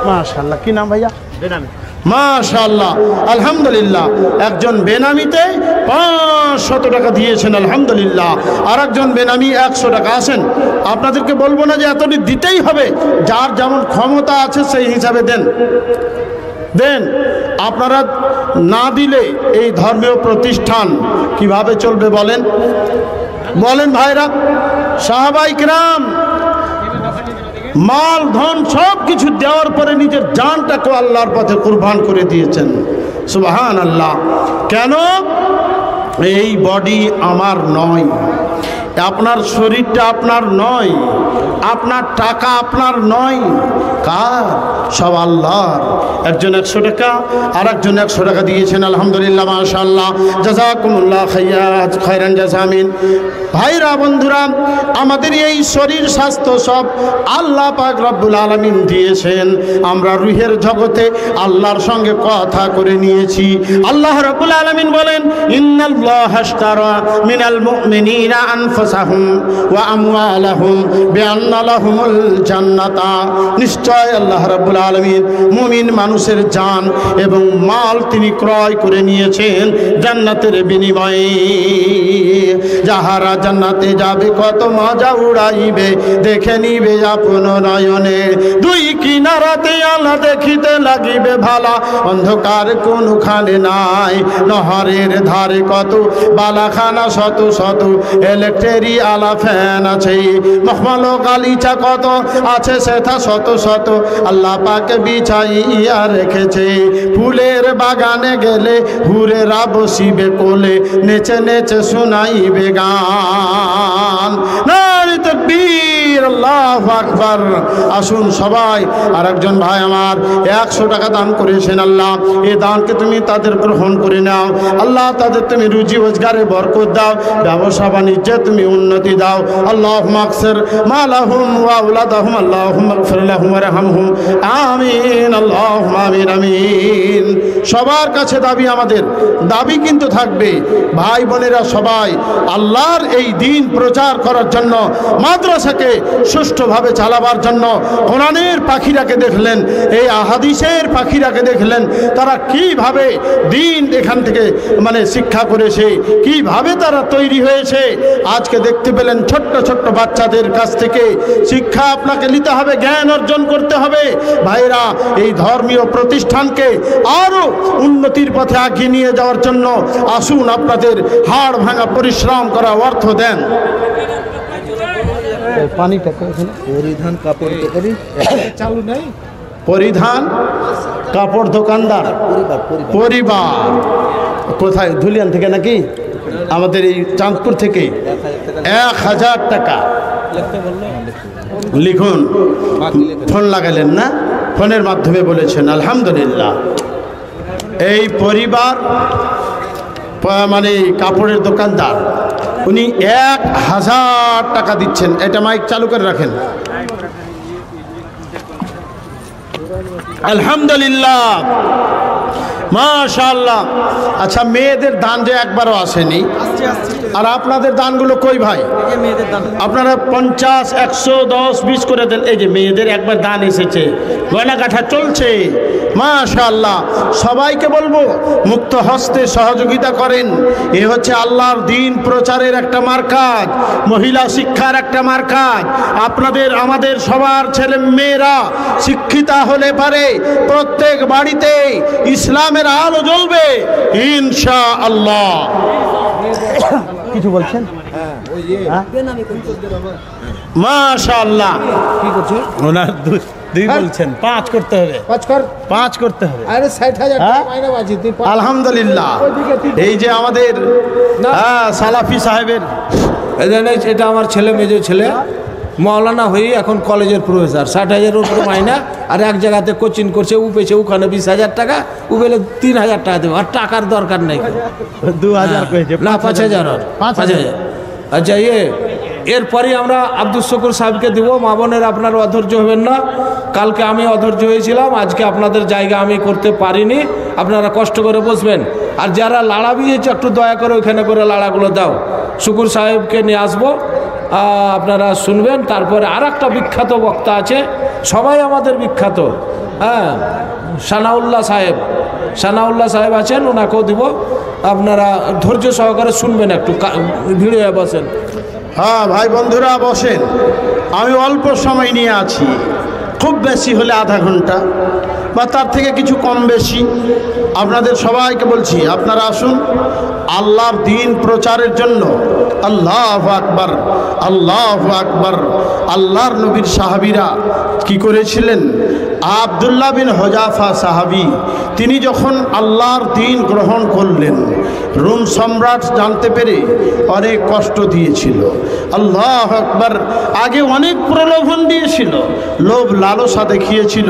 মাশাআল্লাহ। কি নাম ভাইয়া? বেনামি। মাশাআল্লাহ, আলহামদুলিল্লাহ। একজন বেনামিতে 500 টাকা দিয়েছেন, আলহামদুলিল্লাহ। আর একজন বেনামি 100 টাকা। আসেন, আপনাদেরকে বলবো না যে এতটি দিতেই হবে, যার যেমন ক্ষমতা আছে সেই হিসাবে দেন দেন। আপনারা না দিলে এই ধর্মীয় প্রতিষ্ঠান কিভাবে চলবে বলেন বলেন ভাইরা? সাহাবায়ে কিরাম মাল ধন সব কিছু দেওয়ার পরে নিজের জানটাকে আল্লাহর পথে কুরবান করে দিয়েছেন। সুবহানাল্লাহ। কেন? এই বডি আমার নয়, আপনার শরীরটা আপনার নয়, আপনার টাকা আপনার নয়, কার? সব আল্লাহর। একজন 100 টাকা আর একজন 100 টাকা দিয়েছেন, আলহামদুলিল্লাহ, মাশাআল্লাহ, জাযাকুমুল্লাহ খায়রান জাযামিন। ভাইরা, বন্ধুরা, আমাদের এই শরীর স্বাস্থ্য সব আল্লাহ পাক রব্বুল আলামিন দিয়েছেন। আমরা রূহের জগতে আল্লাহর সঙ্গে কথা করে নিয়েছি। আল্লাহ রব্বুল আলামিন বলেন, ইন্নাল্লাহা আশতারা মিনাল মুমিনিনা আনফুসাহুম ওয়া আমওয়ালাহুম বিআন্না লাহুমুল জান্নাতা। নিশ্চয় আল্লাহ রাব্বুল আলামিন মুমিন মানুষের জান এবং মাল তিনি ক্রয় করে নিয়েছেন জান্নাতের বিনিময়ে। যাহারা জান্নাতে যাবে কত মজা উড়াইবে, দেখে নিবে আপন নয়নে। দুই কিনারাতে আলা দেখিতে লাগিবে ভালা, অন্ধকার কোনখানে নাই। নহরের ধারে কত বালাখানা শত শত, ইলেকট্রি আলা ফ্যান আছে। মখমলো গালিচা কত আছে সেথা শত শত, আল্লাহ পাক বিছাইয়া রেখেছে। ফুলের বাগানে গেলে হুরেরা বসিবে কোলে, নেচে নেচে শোনাইবে গান। নারে তাকবীর, আল্লাহু আকবার। আসুন সবাই। আর একজন ভাই আমার 100 টাকা দান করেছেন। আল্লাহ এই দানকে তুমি তাদের গ্রহণ করে নাও। আল্লাহ তাদের তুমি রুজি রোজগারে বরকত দাও, ব্যবসা বাণিজ্যে তুমি উন্নতি দাও। আল্লাহুম্মা আকসির মালাহুম ওয়া আওলাদাহুম, আল্লাহুম্মা ইগফির লাহুম ওয়ারহামহুম, আমিন, আল্লাহুম্মা আমিন আমিন। সবার কাছে দাবি, আমাদের দাবি কিন্তু থাকবে, ভাই বোনেরা সবাই আল্লাহর এই দিন প্রচার করার জন্য, মাদ্রাসাকে সুষ্ঠুভাবে চালাবার জন্য। কোরআনের পাখিরাকে দেখলেন, এই হাদিসের পাখিরাকে দেখলেন, তারা কিভাবে দিন এখান থেকে শিক্ষা করেছে, কিভাবে তারা তৈরি হয়েছে। আজকে দেখতে পেলেন ছোট্ট ছোট্ট বাচ্চাদের কাছ থেকে শিক্ষা আপনাকে নিতে হবে, জ্ঞান অর্জন করতে হবে। ভাইরা, এই ধর্মীয় প্রতিষ্ঠানকে আরো উন্নতির পথে এগিয়ে নিয়ে যাওয়ার জন্য আসুন, আপনাদের হাড় ভাঙা পরিশ্রম করা অর্থ দেন। পরিধান কাপড় চালু নেই, পরিধান কাপড় দোকানদার পরিবার কোথায়? ধুলিয়ান থেকে নাকি? আমাদের এই চাঁদপুর থেকে 1000 টাকা লিখুন। ফোন লাগালেন না? ফোনের মাধ্যমে বলেছেন, আলহামদুলিল্লাহ। এই পরিবার কাপড়ের দোকানদার, উনি 1000 টাকা দিচ্ছেন। এটা মাইক চালু করে রাখেন। আলহামদুলিল্লাহ, মাশাআল্লাহ। আচ্ছা, মেয়েদের দান যে একবারও আসেনি, আর আপনাদের দানগুলো কই ভাই? আপনারা 50, 100, 10, 20 করে দেন। এই যে মেয়েদের একবার দান এসেছে, গয়নাগাঠা চলছে, মাশাআল্লাহ। সবাইকে বলবো মুক্ত হস্তে সহযোগিতা করেন। এ হচ্ছে আল্লাহর দিন প্রচারের একটা মার্কাজ, মহিলা শিক্ষার একটা মার্কাজ। আপনাদের আমাদের সবার ছেলে মেয়েরা শিক্ষিতা হলে পারে প্রত্যেক বাড়িতে ইসলামের আলো জ্বলবে ইনশাআল্লাহ। কিছু বলছেন? মাশাআল্লাহ। কি করছে ওনার? দুই বলছেন, 5 করতে হবে। 5 করতে হবে। আরে 60,000 টাকা মাইনে বাজি তুই। আলহামদুলিল্লাহ। এই যে আমাদের সালাফি সাহেবের, এটা আমার ছেলে, মেজর ছেলে, মৌলানা হয়ে এখন কলেজের প্রফেসর। 60,000 উপরে মাইনা, আর এক জায়গাতে কোচিং করছে, পেয়েছে ওখানে 20,000 টাকা, পেলে 3,000 টাকা দেবে। আর টাকার দরকার নেই। 2000 না, 5,000। আচ্ছা, এরপরে আমরা আব্দুল শুকুর সাহেবকে দিব। মা বোনের আপনারা অধৈর্য হবেন না। কালকে আমি অধৈর্য হয়েছিলাম, আজকে আপনাদের জায়গা আমি করতে পারিনি, আপনারা কষ্ট করে বসবেন। আর যারা লাড়া বিয়েছে একটু দয়া করে ওইখানে করে লাড়াগুলো দাও। শুকুর সাহেবকে নিয়ে আসবো, আপনারা শুনবেন। তারপরে আর একটা বিখ্যাত বক্তা আছে, সবাই আমাদের বিখ্যাত, হ্যাঁ, সানাউল্লাহ সাহেব আছেন, ওনাকেও দিব। আপনারা ধৈর্য সহকারে শুনবেন, একটু ভিড় হয়ে বসেন। হ্যাঁ ভাই বন্ধুরা বসেন, আমি অল্প সময় নিয়ে আছি, খুব বেশি হলে আধা ঘন্টা বা তার থেকে কিছু কম বেশি। আপনাদের সবাইকে বলছি আপনারা আসুন আল্লাহর দ্বীন প্রচারের জন্য। আল্লাহু আকবার, আল্লাহু আকবার। আল্লাহর নবীর সাহাবীরা কি করেছিলেন? আব্দুল্লাহ বিন হুযাফা সাহাবী, তিনি যখন আল্লাহর দ্বীন গ্রহণ করলেন, রোম সম্রাট জানতে পেরে অনেক কষ্ট দিয়েছিল। আল্লাহু আকবার। আগে অনেক প্রলোভন দিয়েছিল, লোভ লালসা দেখিয়েছিল,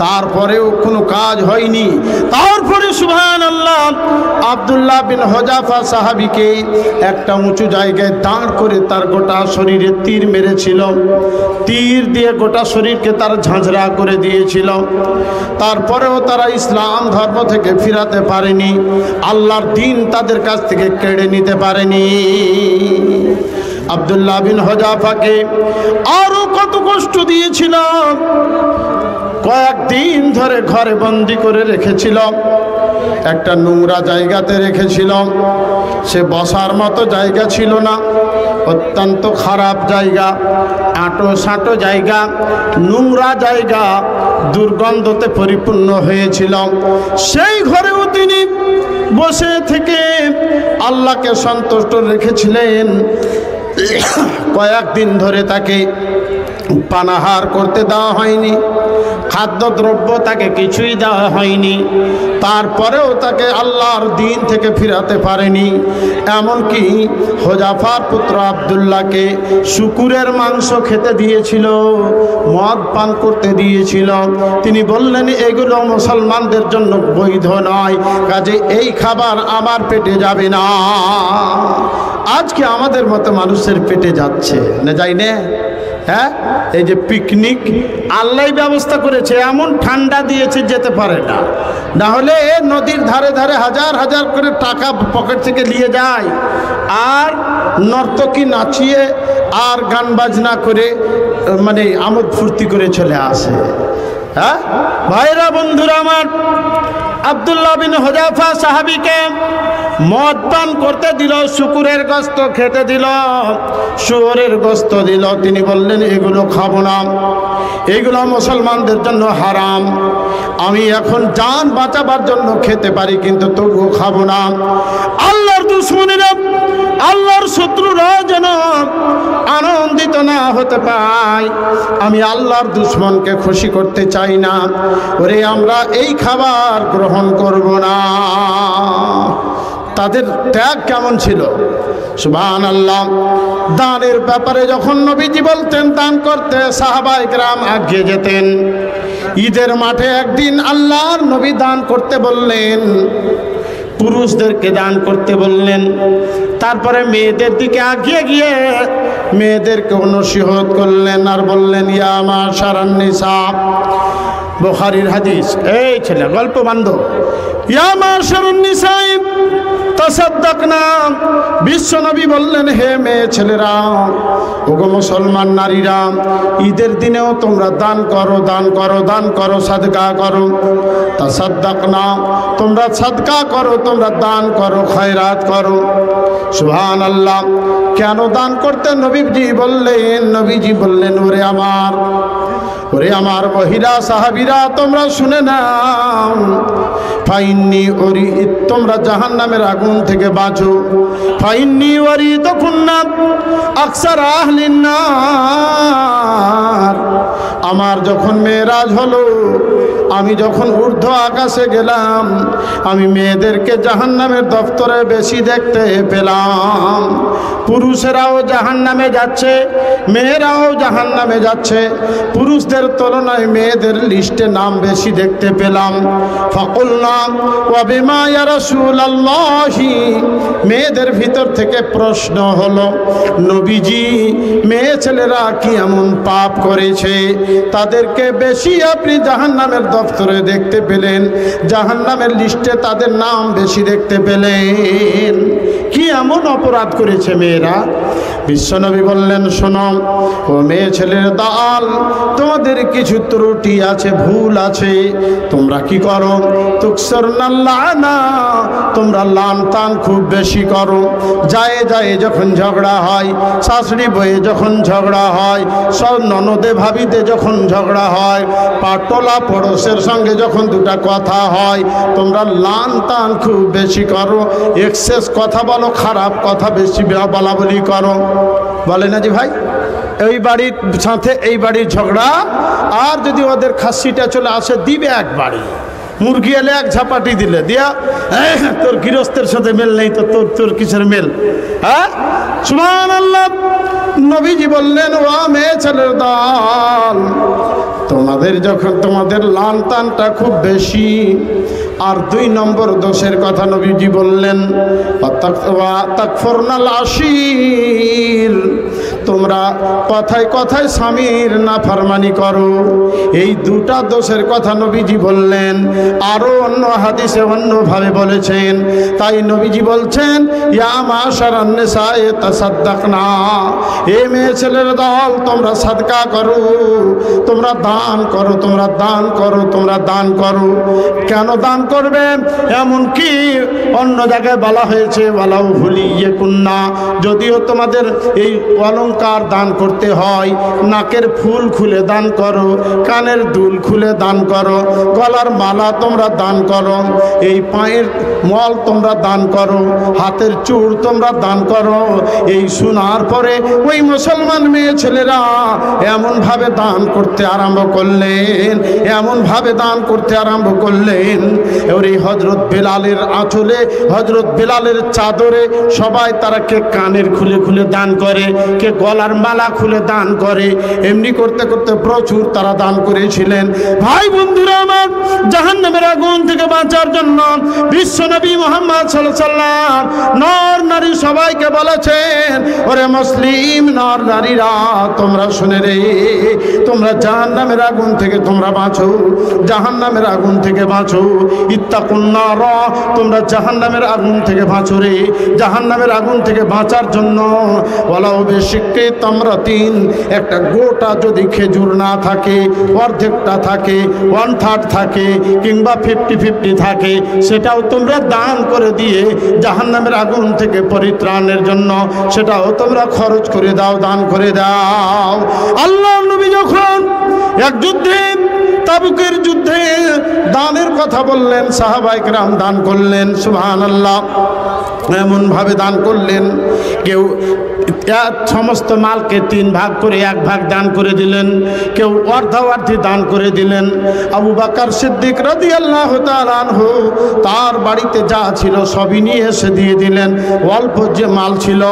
তারপরেও কোনো কাজ হয়নি। তারপরে সুবহানাল্লাহ, আব্দুল্লাহ বিন হুযাফা সাহাবীকে একটা উঁচু জায়গায় দাঁড় করে তার গোটা শরীরে তীর মেরেছিল। তীর দিয়ে গোটা শরীরকে তার ঝাঁঝরা করে দিয়েছিল। তারপরেও তারা ইসলাম ধর্ম থেকে ফিরাতে পারেনি, আল্লাহর দ্বীন তাদের কাছ থেকে কেড়ে নিতে পারেনি। আব্দুল্লাহ বিন হুযাফাকে আরো কত কষ্ট দিয়েছিল। কয়েকদিন ধরে ঘরে বন্দি করে রেখেছিল, একটা নোংরা জায়গাতে রেখেছিল। সে বসার মতো জায়গা ছিল না, অত্যন্ত খারাপ জায়গা, আঁটো সাঁটো জায়গা, নোংরা জায়গা, দুর্গন্ধতে পরিপূর্ণ হয়েছিল। সেই ঘরেও তিনি বসে থেকে আল্লাহকে সন্তুষ্ট রেখেছিলেন। কয়েকদিন ধরে তাকে পানাহার করতে দেওয়া হয়নি, খাদ্যদ্রব্য তাকে কিছুই দেওয়া হয়নি। তারপরেও তাকে আল্লাহর দ্বীন থেকে ফিরাতে পারেনি। এমনকি হুযাফার পুত্র আব্দুল্লাহকে শুকুরের মাংস খেতে দিয়েছিল, মদ পান করতে দিয়েছিল। তিনি বললেন এগুলো মুসলমানদের জন্য বৈধ নয়, কাজে এই খাবার আমার পেটে যাবে না। আজকে আমাদের মতো মানুষের পেটে যাচ্ছে না, যাই না? হ্যাঁ, এই যে পিকনিক আল্লাহ ব্যবস্থা করেছে, এমন ঠান্ডা দিয়েছে যেতে পারে না, না হলে নদীর ধারে ধারে হাজার হাজার করে টাকা পকেট থেকে নিয়ে যায়, আর নর্তকী নাচিয়ে আর গান বাজনা করে মানে আমোদ ফুর্তি করে চলে আসে। হ্যাঁ ভাইরা বন্ধুরা আমার, আব্দুল্লাহ বিন হুযাফা সাহাবীকে মদ পান করতে দিল, শুকুরের গোশত খেতে দিল, শুয়োরের গোশত দিল। তিনি বললেন এগুলো খাবো না, এগুলো মুসলমানদের জন্য হারাম। আমি এখন জান বাঁচাবার জন্য খেতে পারি, কিন্তু তবুও খাবো না। আল্লাহর দুশমনেরা, আল্লাহর শত্রুরা যেন আনন্দিত না হতে পায়, আমি আল্লাহর দুশমনকে খুশি করতে চাই না। ওরে আমরা এই খাবার গ্রহণ করব না। তাদের ত্যাগ কেমন ছিল, সুবহানাল্লাহ। দানের ব্যাপারে যখন নবীজি বলতেন দান করতে, সাহাবায়ে কেরাম এগিয়ে যেতেন। ঈদের মাঠে একদিন আল্লাহর নবী দান করতে বললেন, পুরুষদেরকে দান করতে বললেন। তারপরে মেয়েদের দিকে এগিয়ে গিয়ে মেয়েদেরকে নসিহত করলেন আর বললেন ইয়া মাশারান নিসা, বুখারীর হাদিস। এই ছেলে গল্প বান্ধব, ইয়া মাশারান নিসা তাসাদ্দাকনা, বিশ্বনবী বললেন হে মেয়ে ছেলেরা, ওগো মুসলমান নারীরা, ঈদের দিনেও তোমরা দান করো, দান করো, দান করো, সাদকা করো। তাসাদ্দাকনা, তোমরা সাদকা করো, তোমরা দান করো, খয়রাত করো। সুবহানাল্লাহ। কেন দান করতে নবীজি বললেন ওরে আমার মহিলা সাহাবীরা, তোমরা শুনে নাও, ফাইন্নি ওরি, তোমরা জাহান্নামের আগুন থেকে বাঁচো। ফাইন্নি ওরি তকুন্না আকসার আহলিন নার, আমার যখন মেরাজ হলো, আমি যখন ঊর্ধ্ব আকাশে গেলাম, আমি মেয়েদেরকে জাহান্নামের দপ্তরে বেশি দেখতে পেলাম। পুরুষেরাও জাহান্নামে যাচ্ছে, মেয়েরাও জাহান্নামে যাচ্ছে, পুরুষদের তুলনায় মেয়েদের লিস্টে নাম বেশি দেখতে পেলাম। ফাকুলনা ওয়া বিমা ইয়া রাসূলুল্লাহি, মেয়েদের ভিতর থেকে প্রশ্ন হলো, নবীজি মেয়ে ছেলেরা কি এমন পাপ করেছে তাদেরকে বেশি আপনি জাহান্নামের করে দেখতে পেলেন, জাহান্নামের লিস্টে তাদের নাম বেশি দেখতে পেলেন। কি এমন অপরাধ করেছে মেয়েরা? বিশ্বনবী বললেন, শোনো ও মেয়ে ছেলের দল, তোমাদের কিছু ত্রুটি আছে, ভুল আছে। তোমরা কি করো? তুকসিরুল্লাহনা, তোমরা লান টান খুব বেশি করো। যায় যায় যখন ঝগড়া হয়, শাশুড়ি বয়ে যখন ঝগড়া হয়, সব ননদে ভাবিতে যখন ঝগড়া হয়, পাটোলা পড়োশের সঙ্গে যখন দুটা কথা হয়, তোমরা লান টান খুব বেশি করো। এক্সেস কথা বলো, খারাপ কথা বেশি বলা বলি করো। বলে না যে ভাই এই বাড়ির সাথে এই বাড়ির ঝগড়া, আর যদি ওদের খাসিটা চলে আসে দিবে এক বাড়ি, মুরগি এলে এক ঝাপাটি দিলে দিয়া তোর গৃহস্থের সাথে মেল নেই তো তোর কিসের মেল? হ্যাঁ, সুবহানাল্লাহ। নবীজি বললেন, ও মেয়ে ছেলের দল, তোমাদের যখন তোমাদের লান টানটা খুব বেশি। আর 2 নম্বর দোষের কথা নবীজি বললেন, তাকফুরনাল আশির, তোমরা কথায় কথায় স্বামীর নাফরমানি করো। এই 2টা দোষের কথা নবীজি বললেন। আরও অন্য হাদিসে অন্যভাবে বলেছেন। তাই নবীজি বলছেন, ইয়া মাশারান নিসায়ে তাসাদ্দাকনা, এ মেয়ে ছেলের দল, তোমরা সাদকা করো, তোমরা দান করো, তোমরা দান করো, তোমরা দান করো। কেন দান করবেন? এমন কি অন্য জায়গায় বলা হয়েছে, বলাও ভুলিয়ে কুন্না, যদিও তোমাদের এই অলংকার দান করতে হয়, নাকের ফুল খুলে দান করো, কানের দুল খুলে দান করো, গলার মালা তোমরা দান করো, এই পায়ের মল তোমরা দান করো, হাতের চূড় তোমরা দান করো। এই শোনার পরে ওই মুসলমান মেয়ে ছেলেরা এমনভাবে দান করতে আরম্ভ করলেন, এমনভাবে দান করতে আরম্ভ করলেন। এবার এই হজরত বেলালের আঁচলে, হজরত বেলালের চাদরে সবাই তারা কে কানের খুলে খুলে দান করে, কে গলার মালা খুলে দান করে। এমনি করতে করতে প্রচুর তারা দান করেছিলেন। ভাই বন্ধুরা আমার, জাহান্নামের আগুন থেকে বাঁচার জন্য বিশ্বনবী মুহাম্মদ সাল্লাল্লাহু আলাইহি ওয়াসাল্লাম নর নারী সবাইকে বলেছেন, ওরে মুসলিম নর নারীরা, তোমরা শুনে রে, তোমরা জাহান্নামের আগুন থেকে তোমরা বাঁচো, জাহান্নামের আগুন থেকে বাঁচো। ইত্তাকুন নার, তোমরা জাহান্নামের আগুন থেকে বাঁচো রে। জাহান্নামের আগুন থেকে বাঁচার জন্য ওয়ালাউ বিশিক্কি তামরাতিন, একটা গোটা যদি খেজুর না থাকে, অর্ধেকটা থাকে, 1/3 থাকে, কিংবা 50-50 থাকে, সেটাও তোমরা দান করে দিয়ে জাহান্নামের আগুন থেকে পরিত্রাণের জন্য সেটাও তোমরা খরচ করে দাও, দান করে দাও। আল্লাহ নবী যখন এক যুদ্ধে, তাবুকের যুদ্ধে দানের কথা বললেন, সাহাবায়ে কেরাম দান করলেন। সুবহানাল্লাহ, এমনভাবে দান করলেন, কেউ সমস্ত মালকে 3 ভাগ করে 1 ভাগ দান করে দিলেন, কেউ অর্ধাবর্ধি দান করে দিলেন। আবু বকর সিদ্দিক রাদিয়াল্লাহু তাআলা আনহু তার বাড়িতে যা ছিল সবই নিয়ে এসে দিয়ে দিলেন। অল্প যে মাল ছিল,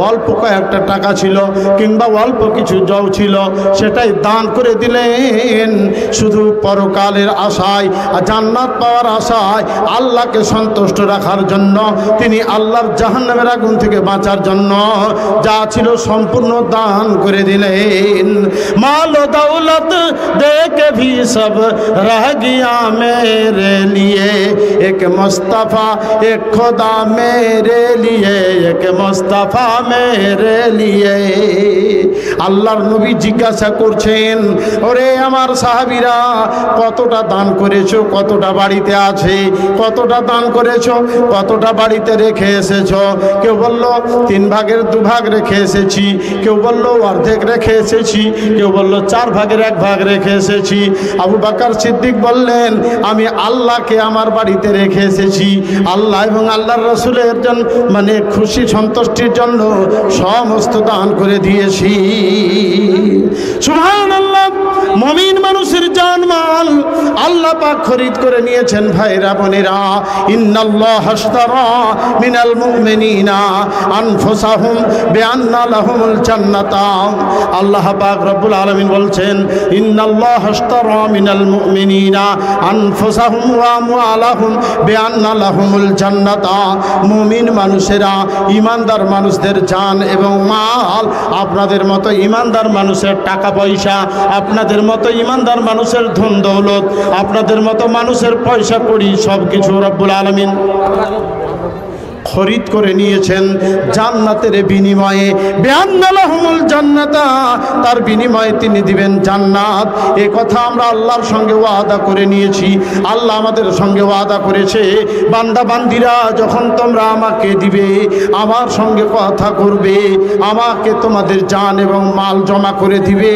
অল্প কয়েকটা টাকা ছিল, কিংবা অল্প কিছু জল ছিল, সেটাই দান করে দিলেন। শুধু পরকালের আশায়, জান্নাত পাওয়ার আশায়, আল্লাহকে সন্তুষ্ট রাখার জন্য, তিনি আল্লাহর জাহান্নামের আগুন থেকে বাঁচার জন্য যা ছিল সম্পূর্ণ দান করে দিলেন। মাল দৌলত দেখে ভি সব রহ গিয়া মেরে লিয়ে, এক মুস্তাফা এক খোদা মেরে লিয়ে, এক মুস্তাফা মেরে লিয়ে। আল্লাহর নবী জিজ্ঞাসা করছেন, ওরে আমার সাহাবীরা, কতটা দান করেছো, কতটা বাড়িতে আছে, কতটা দান করেছো, কতটা বাড়িতে রেখে এসেছো? কেউ বলল 3 ভাগের 2 ভাগ রেখে এসেছি, কেউ বলল অর্ধেক রেখে এসেছি, কেউ বলল 4 ভাগের 1 ভাগ রেখে এসেছি। আবু বকর সিদ্দিক বললেন, আমি আল্লাহকে আমার বাড়িতে রেখে এসেছি, আল্লাহ এবং আল্লাহর রাসূলের জন্য, মানে খুশি সন্তুষ্টির জন্য সমস্ত দান করে দিয়েছি। সুবহানাল্লাহ, মুমিন মানুষের জানমাল আল্লাহ পাক খরিদ করে নিয়েছেন। ভাইরা বোনেরা, ইন্নাল্লাহ আশতারা মিনাল মুমিনিনা আনফুসাহুম বিআন্না লাহুমুল জান্নাতা। আল্লাহ পাক রব্বুল আলামিন বলছেন, ইন্নাল্লাহ আশতারা মিনাল মুমিনিনা আনফুসাহুম ওয়া আমওয়ালাহুম বিআন্না লাহুমুল জান্নাতা। মুমিন মানুষেরা, ইমানদার মানুষদের জান এবং মাল, আপনাদের মতো ইমানদার মানুষের টাকা পয়সা আপনাদের মতো ইমানদার মানুষের ধন দৌলত, আপনাদের মতো মানুষের পয়সা কড়ি সব কিছু রব্বুল আলামিন খরিদ করে নিয়েছেন জান্নাতের বিনিময়ে। বিআন্নালাহুমুল জান্নাতা, তার বিনিময়ে তিনি দিবেন জান্নাত। এ কথা আমরা আল্লাহর সঙ্গে ওয়াদা করে নিয়েছি। আল্লাহ আমাদের সঙ্গে ওয়াদা করেছে, বান্দা বান্দিরা যখন তোমরা আমাকে দিবে, আমার সঙ্গে কথা করবে, আমাকে তোমাদের জান এবং মাল জমা করে দিবে,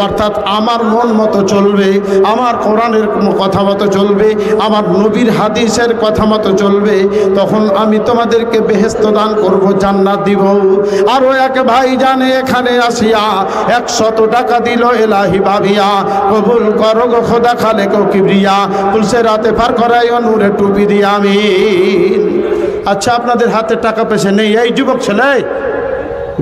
অর্থাৎ আমার মন মতো চলবে, আমার কোরআনের কথা মতো চলবে, আমার নবীর হাদিসের কথা মতো চলবে, তখন আমি তোমাদেরকে বেহেশত দান করব, জান্নাত দিব। আরো এক ভাই জানে এখানে আসিয়া 100 টাকা দিল এলাহি ভাবিয়া, কবুল করো গো খোদা খালেক ও কিবরিয়া, তুলসে রাতে পার করাই নূরে টুপি দিয়ে আমিন। আচ্ছা, আপনাদের হাতে টাকা পয়সা নেই? এই যুবক ছেলে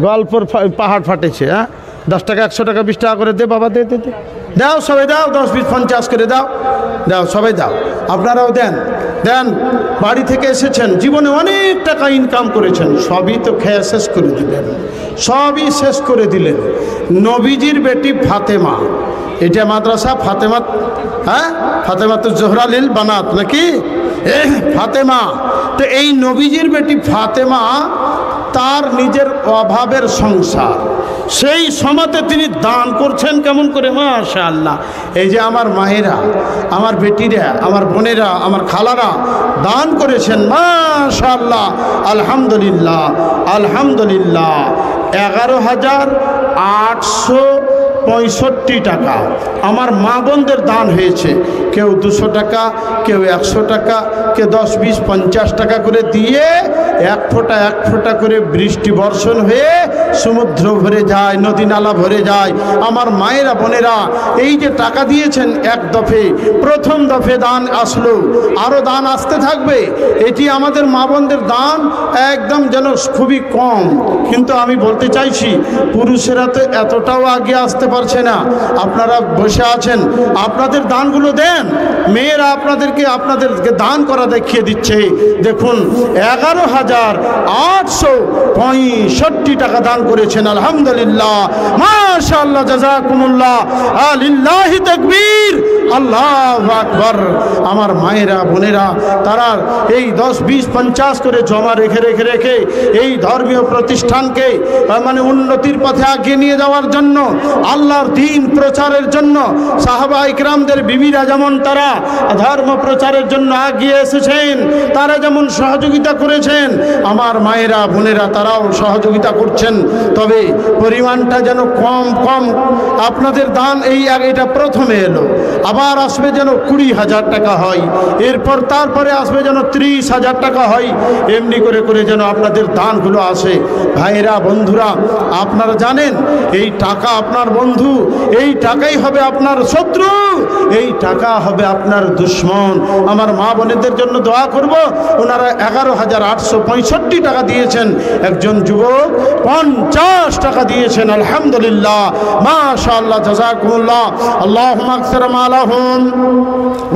গল্পর পাহাড় ফাটেছে, হ্যাঁ 10 টাকা 100 টাকা 20 টাকা করে দে বাবা, দে দে দে, দাও সবাই দাও, 10 20 50 করে দাও, দাও সবাই দাও, আপনারাও দেন দেন। বাড়ি থেকে এসেছেন, জীবনে অনেক টাকা ইনকাম করেছেন, সবই তো খেয়ে শেষ করে দিলেন, সবই শেষ করে দিলেন। নবীজির বেটি ফাতেমা, এটা মাদ্রাসা ফাতেমা, হ্যাঁ ফাতেমা তো জোহরা লিল বানাত নাকি ফাতেমা। তো এই নবীজির বেটি ফাতেমা তার নিজের অভাবের সংসার, সেই সময়তে তিনি দান করছেন কেমন করে, মাশাআল্লাহ। এই যে আমার মায়েরা, আমার বেটিরা, আমার বোনেরা, আমার খালারা দান করেছেন, মাশাআল্লাহ, আলহামদুলিল্লাহ আলহামদুলিল্লাহ। 11,865 টাকা আমার মা বোনদের দান হয়েছে। কেউ 200 টাকা, কেউ 100 টাকা, কেউ 10 20 50 টাকা করে দিয়ে এক ফোঁটা করে বৃষ্টি বর্ষণ হয়ে সমুদ্র ভরে যায়, নদী নালা ভরে যায়। আমার মায়েরা বোনেরা এই যে টাকা দিয়েছেন এক দফে, প্রথম দফে দান আসলো, আরও দান আসতে থাকবে। এটি আমাদের মা বোনদের দান একদম যেন খুবই কম। কিন্তু আমি বলতে চাইছি, পুরুষেরা তো এতটাও আগে আসতে পারছে না। আপনারা বসে আছেন, আপনাদের দানগুলো দেন, মেয়েরা আপনাদেরকে দান করা দেখিয়ে দিচ্ছে। দেখুন 11,865 টাকা দান করেছেন, আলহামদুলিল্লাহ, মাশাআল্লাহ, জাযাকুমুল্লাহ, লিল্লাহি তাকবীর, আল্লাহু আকবার। আমার মায়েরা বোনেরা তারা এই 10 20 50 করে জমা রেখে এই ধর্মীয় প্রতিষ্ঠানকে মানে উন্নতির পথে এগিয়ে নিয়ে যাওয়ার জন্য, আল্লাহর দ্বীন প্রচারের জন্য, সাহাবা ইকরামদের বিবিরা যেমন তারা ধর্ম প্রচারের জন্য এগিয়ে এসেছেন, তারা যেমন সহযোগিতা করেছেন, আমার মায়েরা বোনেরা তারাও সহযোগিতা করছেন। তবে পরিমাণটা যেন কম কম আপনাদের দান এটা প্রথমে এলো, আবার আসবে যেন 20,000 টাকা হয়, এরপর তারপরে আসবে যেন 30,000 টাকা হয়, এমনি করে যেন আপনাদের দানগুলো আসে। ভাইরা বন্ধুরা, আপনারা জানেন এই টাকা আপনার বন্ধু, এই টাকাই হবে আপনার শত্রু, এই টাকা হবে আপনার দুশ্মন। আমার মা বোনেদের জন্য দোয়া করব, ওনারা 11,865 টাকা দিয়েছেন। একজন যুবক 50 টাকা দিয়েছেন, আলহামদুলিল্লাহ, মাশাআল্লাহ, জাযাকুমুল্লাহ। আল্লাহুম্মা আগফির মালাহুম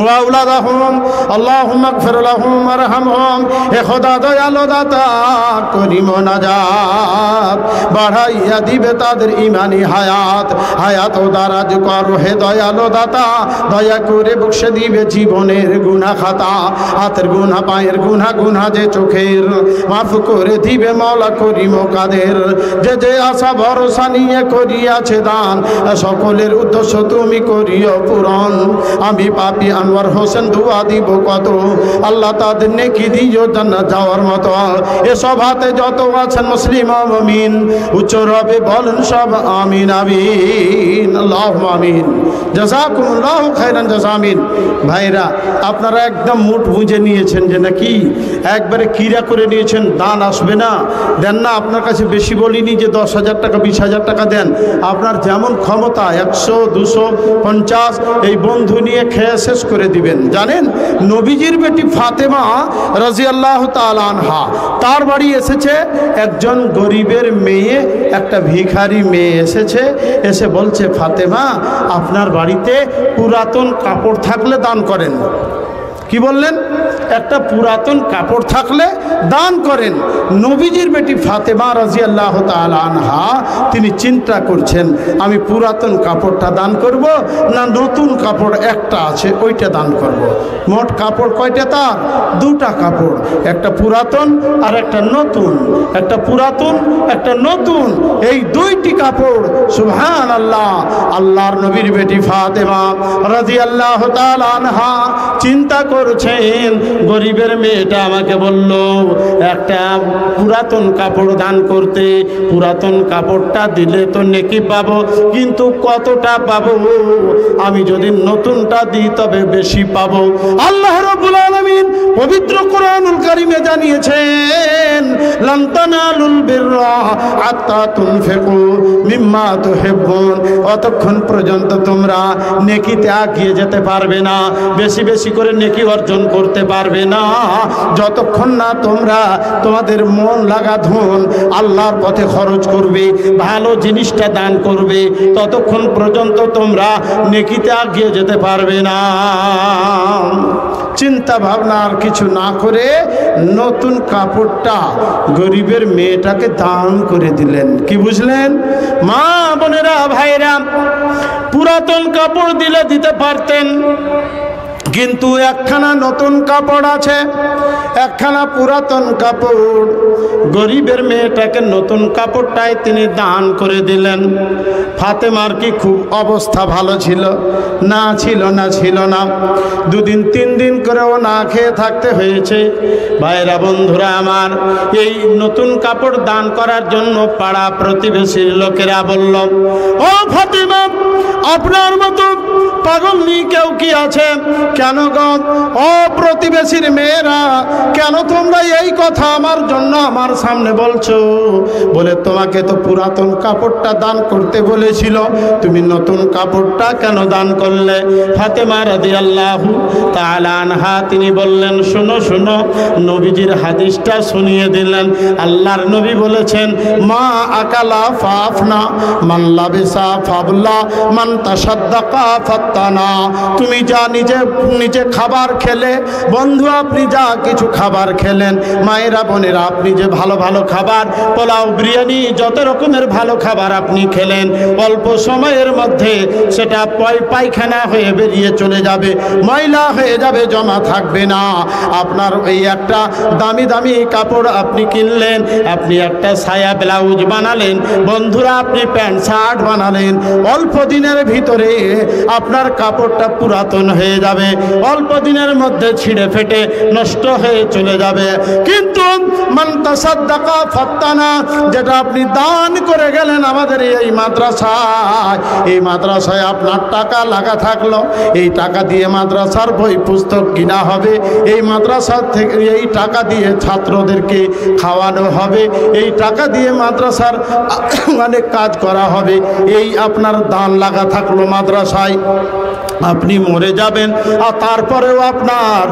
ওয়া আওলাদাহুম, আল্লাহুম্মা আগফির লাহুম ওয়ারহামহুম। হে খোদা দয়ালু দাতা, করি মোনাজাত, বাড়াইয়া দিবে তাদের ঈমানি হায়াত, হায়াত ও দারাজ করো হে দয়ালু দাতা, দয়া করে বখশে দিবে জীবনের গুনাহ খাতা, হাতের গুনাহ, পায়ের গুনাহ যে চোখের, মাফ করে দিবে মাওলা করিম কাদের। যে আশা ভরসা নিয়ে করিয়াছে দান, সকলের উদ্দেশ্য তুমি করিও পূরণ। আমি পাপী আনোয়ার হোসেন দোয়া দিব কত, আল্লাহ তাদের নেকি দিও জান্নাত যাওয়ার মতো। এসব হাতে যত আছেন মুসলিম মুমিন, উচ্চ রবে বলেন সব আমিন আমিন, আল্লাহুম্মা আমিন। জাযাকুমুল্লাহু খাইরান জাযামিন। ভাইরা, আপনারা একদম মুঠ বুঝে নিয়েছেন যে নাকি একবারে কিরা করে নিয়েছেন, দান আসবে না, দেন না। আপনার কাছে বেশি বলিনি যে 10,000 টাকা 20,000 টাকা দেন, আপনার যেমন ক্ষমতা 100 200 50 এই বন্ধু নিয়ে খেয়ে শেষ করে দিবেন। জানেন নবীজির বেটি ফাতেমা রাদিয়াল্লাহু তাআলা আনহা, তার বাড়ি এসেছে একজন গরিবের মেয়ে, একটা ভিখারি মেয়ে এসেছে, এসে বলছে, ফাতেমা আপনার বাড়িতে পুরাতন কাপড় থাকলে দান করেন। কি বললেন? একটা পুরাতন কাপড় থাকলে দান করেন। নবীজির বেটি ফাতেমা রাদিয়াল্লাহু তাআলা আনহা তিনি চিন্তা করছেন, আমি পুরাতন কাপড়টা দান করব না নতুন কাপড় একটা আছে ওইটা দান করব। মোট কাপড় কয়টা তার? দুটা কাপড়, একটা পুরাতন আর একটা নতুন, একটা পুরাতন একটা নতুন, এই দুইটি কাপড়। সুবহানাল্লাহ। আল্লাহর নবীর বেটি ফাতেমা রাদিয়াল্লাহু তাআলা আনহা চিন্তা করছেন, গরিবের মেয়েটা আমাকে বলল একটা পুরাতন কাপড় দান করতে, পুরাতন কাপড়টা দিলে তো নেকি পাবো, কিন্তু কতটা পাবো? আমি যদি নতুনটা দিই তবে বেশি পাবো। আল্লাহ রাব্বুল আলামিন পবিত্র কোরআনুল কারীমে জানিয়েছেন, লান তানালুল বিররা হাত্তা তুনফিকু মিম্মা তুহিব্বুন, অতক্ষণ পর্যন্ত তোমরা নেকিতে এগিয়ে যেতে পারবে না, বেশি বেশি করে নেকি অর্জন করতে পারবে না, যতক্ষণ না তোমরা তোমাদের মন লাগা ধন আল্লাহর পথে খরচ করবে, ভালো জিনিসটা দান করবে, ততক্ষণ পর্যন্ত তোমরা নেকিতে এগিয়ে যেতে পারবে না। চিন্তা ভাবনা আর কিছু না করে নতুন কাপড়টা গরিবের মেয়েটাকে দান করে দিলেন। কি বুঝলেন মা বোনেরা ভাইরা? পুরাতন কাপড় দিলে দিতে পারতেন, কিন্তু একখানা নতুন কাপড় আছে, একখানা পুরাতন কাপড়। গরিবের মেয়েটাকে নতুন কাপড়টাই তিনি দান করে দিলেন। ফাতেমার কি খুব অবস্থা ভালো ছিল? না ছিল না, ছিল না। দুদিন তিন দিন করেও না খেয়ে থাকতে হয়েছে। ভাইরা বন্ধুরা আমার, এই নতুন কাপড় দান করার জন্য পাড়া প্রতিবেশীর লোকেরা বলল, ও ফাতেমা, আপনার মতো পাগল নেই কেউ কি আছে? কেন গো ও প্রতিবেশীর মেয়েরা, কেন তোমরা এই কথা আমার জন্য আমার সামনে বলছো? বলে তোমাকে তো পুরাতন কাপড়টা দান করতে বলেছিল, তুমি নতুন কাপড়টা কেন দান করলে? ফাতেমা রাদিয়াল্লাহু তাআলা আনহা তিনি বললেন, শোনো শোনো, নবীজির হাদিসটা শুনিয়ে দিলেন। আল্লাহর নবী বলেছেন, মা আকালা ফাফনা, মান লাবিসা ফাবলা, মান তাসাদ্দাকা ফাত্তানা। তুমি যা নিজে খাবার খেলে, বন্ধু আপনি যা কিছু খাবার খেলেন, মায়েরা বোনেরা আপনি যে ভালো ভালো খাবার, পোলাও বিরিয়ানি যত রকমের ভালো খাবার আপনি খেলেন, অল্প সময়ের মধ্যে সেটা পায়খানা হয়ে বেরিয়ে চলে যাবে, ময়লা হয়ে যাবে, জমা থাকবে না। আপনার এই একটা দামি দামি কাপড় আপনি কিনলেন, আপনি একটা সায়া ব্লাউজ বানালেন, বন্ধুরা আপনি প্যান্ট শার্ট বানালেন, অল্প দিনের ভিতরে আপনার কাপড়টা পুরাতন হয়ে যাবে, অল্প দিনের মধ্যে ছিঁড়ে ফেটে নষ্ট হয়ে চলে যাবে। কিন্তু মান তাসাদ্দাকা ফাত্তানা, যেটা আপনি দান করে গেলেন আমাদের এই মাদ্রাসায়, এই মাদ্রাসায় আপনার টাকা লাগা থাকলো, এই টাকা দিয়ে মাদ্রাসার বই পুস্তক কিনা হবে, এই মাদ্রাসা থেকে এই টাকা দিয়ে ছাত্রদেরকে খাওয়ানো হবে, এই টাকা দিয়ে মাদ্রাসার অনেক কাজ করা হবে, এই আপনার দান লাগা থাকলো মাদ্রাসায়। আপনি মরে যাবেন আর তারপরেও আপনার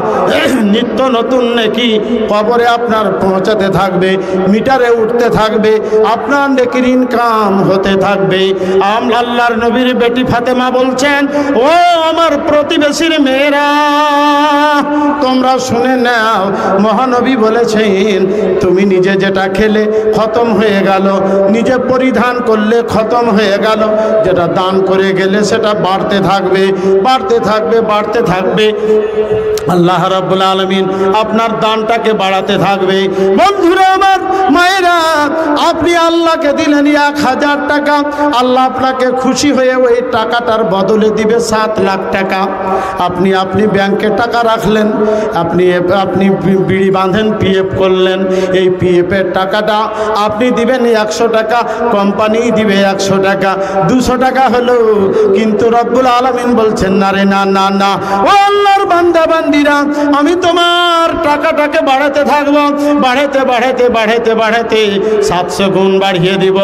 নিত্য নতুন নেকি কবরে আপনার পৌঁছাতে থাকবে, মিটারে উঠতে থাকবে, আপনার নেকির ইনকাম হতে থাকবে। আল্লাহর নবীর বেটি ফাতেমা বলছেন, ও আমার প্রতিবেশীর মেয়েরা, তোমরা শুনে নাও, মহানবী বলেছেন, তুমি নিজে যেটা খেলে খতম হয়ে গেল, নিজে পরিধান করলে খতম হয়ে গেল, যেটা দান করে গেলে সেটা বাড়তে থাকবে, বাড়তে থাকবে, বাড়তে থাকবে। আল্লাহ রাব্বুল আলামিন আপনার দানটাকে বাড়াতে থাকবে। বন্ধুরা আমার, মায়েরা, আপনি আল্লাহকে দিলেন 1000 টাকা, আল্লাহ আপনাকে খুশি হয়ে ওই টাকাটার বদলে দিবে 7 লাখ টাকা। আপনি ব্যাংকে টাকা রাখলেন, আপনি বিড়ি বাঁধেন, পিএফ করলেন, এই পিএফের টাকাটা আপনি দিবেন 100 টাকা, কোম্পানি দিবে 100 টাকা, 200 টাকা হলো। কিন্তু রব্বুল আলামিন বলছেন, না রে, না না না, ও আল্লাহর বান্দা বান্দিরা, আমি তোমার টাকাটাকে বাড়াতে থাকবো, বাড়াতে বাড়াতে বাড়াতে বাড়াতে 700 গুণ বাড়িয়ে দিব।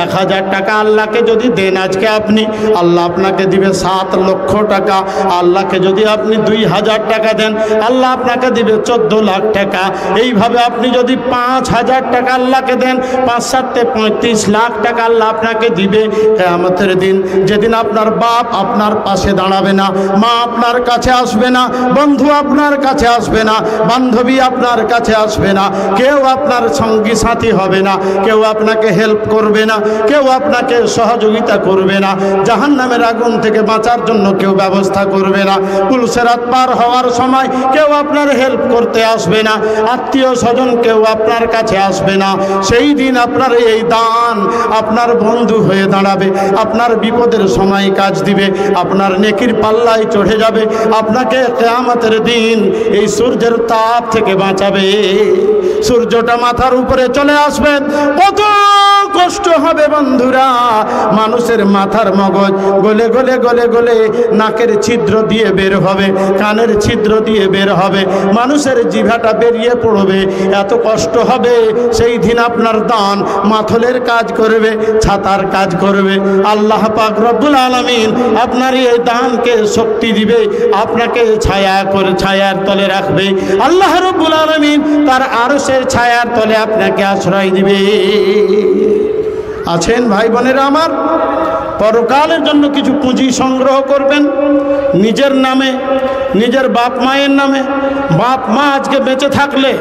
1000 টাকা আল্লাহকে যদি দেন আজকে আপনি, আল্লাহ আপনাকে দিবে 7 লক্ষ টাকা। আল্লাহকে যদি আপনি 2000 টাকা দেন, আল্লাহ আপনাকে দিবে 14 লাখ টাকা। এইভাবে আপনি যদি 5000 টাকা আল্লাহকে দেন, 5 7 35 লাখ টাকা আল্লাহ আপনাকে দিবে। কিয়ামতের দিন, যেদিন আপনার বাপ আপনার পাশে দাঁড়াবে না, মা আপনার কাছে আসবে না, বন্ধু আপনার কাছে আসবে না, বান্ধবী আপনার কাছে আসবে না, কেউ আপনার সঙ্গী সাথী হবে না, কেউ আপনাকে হেল্প করবে না, কেউ আপনাকে সহযোগিতা করবে না, জাহান্নামের আগুন থেকে বাঁচার জন্য কেউ ব্যবস্থা করবে না, পুলসিরাত পার হওয়ার সময় কেউ আপনার হেল্প করতে আসবে না, আত্মীয় স্বজন কেউ আপনার কাছে আসবে না। সেই দিন আপনার এই দান আপনার বন্ধু হয়ে দাঁড়াবে, আপনার বিপদের সময় কাজ দিবে, আপনার নেকির পাল্লায় চড়ে যাবে, আপনাকে কিয়ামতের দিন এই সূর্যের তাপ থেকে বাঁচাবে। সূর্যটা মাথার উপরে চলে আসবে, কত কষ্ট হবে বন্ধুরা। মানুষের মাথার মগজ গলে গলে গলে গলে নাকের ছিদ্র দিয়ে বের হবে, কানের ছিদ্র দিয়ে বের হবে, মানুষের জিভাটা বেরিয়ে পড়বে, এত কষ্ট হবে। সেই দিন আপনার দান মাথলের কাজ করবে, ছাতার কাজ করবে। আল্লাহ পাক রব্বুল আলামিন আপনার এই দানকে শক্তি দিবে, আপনাকে ছায়ার তলে রাখবে। আল্লাহ রব্বুল আলামিন তার আরশের ছায়ার তলে আপনাকে আশ্রয় দিবে। আছেন ভাই বোনেরা আমার, পরকালের জন্য কিছু পুঁজি সংগ্রহ করবেন নিজের নামে, নিজের বাপ মায়ের নামে। বাপ মা আজকে বেঁচে থাকলে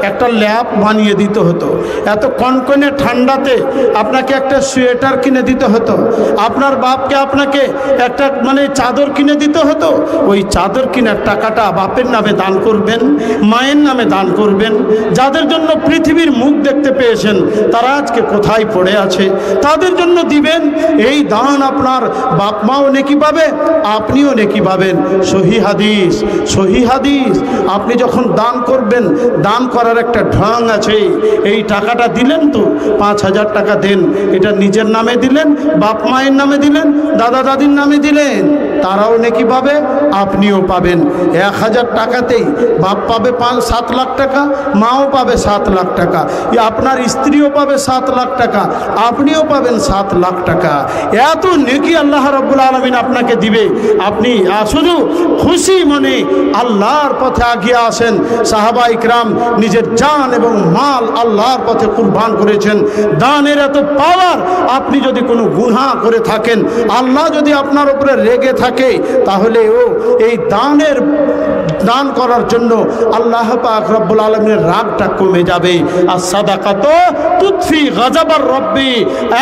একটা ল্যাপ বানিয়ে দিতে হতো, এত কনকনে ঠান্ডাতে আপনাকে একটা সোয়েটার কিনে দিতে হতো, আপনার বাপকে আপনাকে একটা চাদর কিনে দিতে হতো। ওই চাদর কেনার টাকাটা বাপের নামে দান করবেন, মায়ের নামে দান করবেন। যাদের জন্য পৃথিবীর মুখ দেখতে পেয়েছেন তারা আজকে কোথায় পড়ে আছে, তাদের জন্য দিবেন। এই দান আপনার বাপ মাও নেকি পাবে, আপনিও নেকি পাবেন। সহি হাদিস, সহি হাদিস। আপনি যখন দান করবেন, দান করার একটা ঢং আছে। এই টাকাটা দিলেন তো 5,000 টাকা দেন, এটা নিজের নামে দিলেন, বাপ মায়ের নামে দিলেন, দাদা দাদির নামে দিলেন, তারাও নেকি পাবে, আপনিও পাবেন। 1,000 টাকাতেই বাপ পাবে 7 লাখ টাকা, মাও পাবে 7 লাখ টাকা, আপনার স্ত্রীও পাবে 7 লাখ টাকা, আপনিও পাবেন 7 লাখ টাকা। এত নেকি আল্লাহ রাব্বুল আলামিন আপনাকে দিবে। আপনি শুধু খুশি মনে আল্লাহর পথে আগিয়ে আসেন। সাহাবা ইকরাম নিজের জান এবং মাল আল্লাহর পথে কুরবান করেছেন। দানের এত পাওয়ার। আপনি যদি কোনো গুনাহ করে থাকেন, আল্লাহ যদি আপনার উপরে রেগে থাকে, তাহলে এই দান করার জন্য আল্লাহ পাক রব্বুল আলামিনের রাগটা কমে যাবে। আর সাদাকাতো তুতফি গাযাবার রব্বি,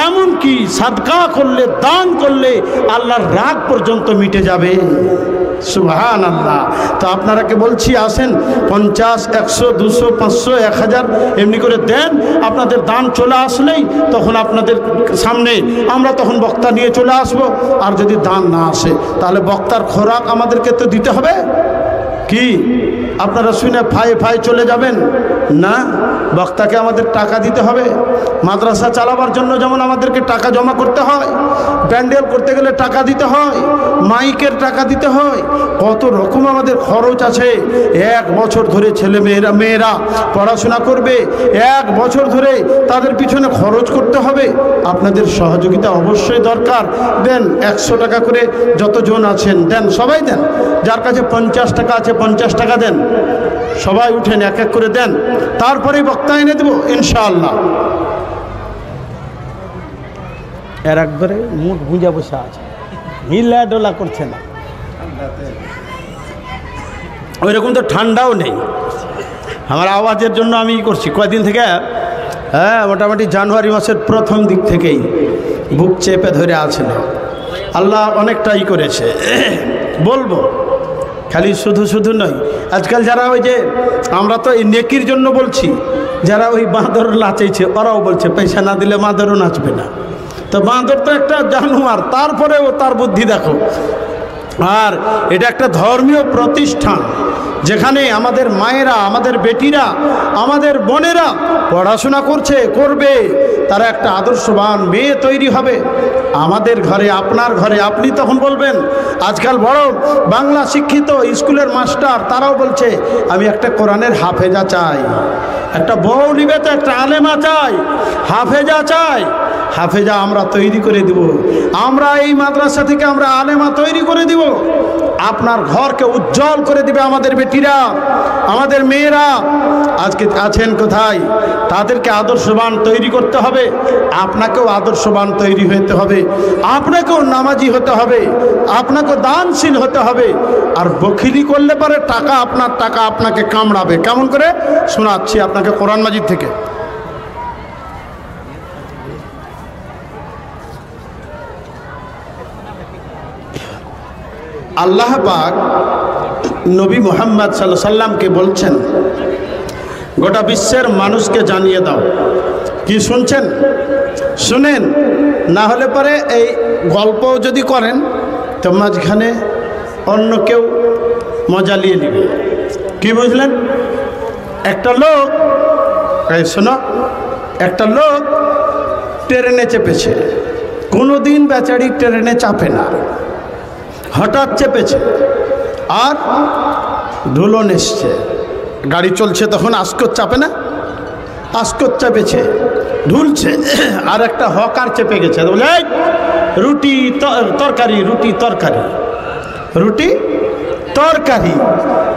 এমন কি সাদকা করলে, দান করলে আল্লাহর রাগ পর্যন্ত মিটে যাবে। সুবহানাল্লাহ। তো আপনারাকে বলছি, আসেন 50, 100, 200, 500, 1000 এমনি করে দেন। আপনাদের দান চলে আসলেই তখন আপনাদের সামনে আমরা তখন বক্তা নিয়ে চলে আসব। আর যদি দান না আসে তাহলে বক্তার খোরাক আমাদেরকে তো দিতে হবে। কি আপনারা শুনে ফাই চলে যাবেন না? বক্তাকে আমাদের টাকা দিতে হবে। মাদ্রাসা চালাবার জন্য যেমন আমাদেরকে টাকা জমা করতে হয়, প্যান্ডেল করতে গেলে টাকা দিতে হয়, মাইকের টাকা দিতে হয়, কত রকম আমাদের খরচ আছে। 1 বছর ধরে মেয়েরা পড়াশোনা করবে, 1 বছর ধরে তাদের পিছনে খরচ করতে হবে। আপনাদের সহযোগিতা অবশ্যই দরকার। দেন 100 টাকা করে, যতজন আছেন দেন, সবাই দেন। যার কাছে 50 টাকা আছে 50 টাকা দেন, সবাই উঠেন, এক এক করে দেন। তারপরে বক্তা এনে দেবো ইনশাআল্লাহ। এর একবারে মুখ গুঁজা বসে আছে, হিলা ডোলা করছে না। ওইরকম তো ঠান্ডাও নেই। আমার আওয়াজের জন্য আমি করছি কয়দিন থেকে, মোটামুটি জানুয়ারি মাসের প্রথম দিক থেকেই বুক চেপে ধরে আছে। আল্লাহ অনেকটাই করেছে, বলবো। খালি শুধু নয়, আজকাল যারা ওই যে আমরা তো এই নেকির জন্য বলছি, যারা ওই বাঁদর নাচেছে ওরাও বলছে পয়সা না দিলে বাঁদরও নাচবে না। তো বাঁদর তো একটা জানোয়ার, তারপরেও তার বুদ্ধি দেখো। আর এটা একটা ধর্মীয় প্রতিষ্ঠান, যেখানে আমাদের মায়েরা, আমাদের বেটিরা, আমাদের বোনেরা পড়াশোনা করবে, তারা একটা আদর্শবান মেয়ে তৈরি হবে। আমাদের ঘরে, আপনার ঘরে আপনি তখন বলবেন। আজকাল বড় বাংলা শিক্ষিত স্কুলের মাস্টার, তারাও বলছে আমি একটা কোরআনের হাফেজা চাই, একটা বউ নিবে তো একটা আলেমা চাই, হাফেজা চাই। হাফেজা আমরা তৈরি করে দিব, আমরা এই মাদ্রাসা থেকে আমরা আলেমা তৈরি করে দিব। আপনার ঘরকে উজ্জ্বল করে দিবে। আমাদের বেটিরা, আমাদের মেয়েরা আজকে আছেন কোথায়? তাদেরকে আদর্শবান তৈরি করতে হবে। আপনাকেও আদর্শবান তৈরি হতে হবে, আপনাকেও নামাজি হতে হবে, আপনাকেও দানশীল হতে হবে। আর বখিলি করলে পরে টাকা, আপনার টাকা আপনাকে কামড়াবে। কেমন করে? শোনাচ্ছি আপনাকে কোরআন মাজিদ থেকে। আল্লাহ পাক নবী মুহাম্মদ সাল্লাল্লাহু আলাইহি সাল্লামকে বলছেন, গোটা বিশ্বের মানুষকে জানিয়ে দাও। কি শুনছেন? শুনেন, না হলে পরে এই গল্প যদি করেন তো মাঝখানে অন্য কেউ মজা নিয়ে নেবে। কি বুঝলেন? একটা লোক, শোনো, একটা লোক ট্রেনে চেপেছে। কোনো দিন বেচারি ট্রেনে চাপে না, হঠাৎ চেপেছে আর ধুলন এসছে। গাড়ি চলছে তখন আস্কর চাপে না, আস্কর চেপেছে, ঢুলছে। আর একটা হকার চেপে গেছে, বলে রুটি তরকারি, রুটি তরকারি, রুটি তরকারি।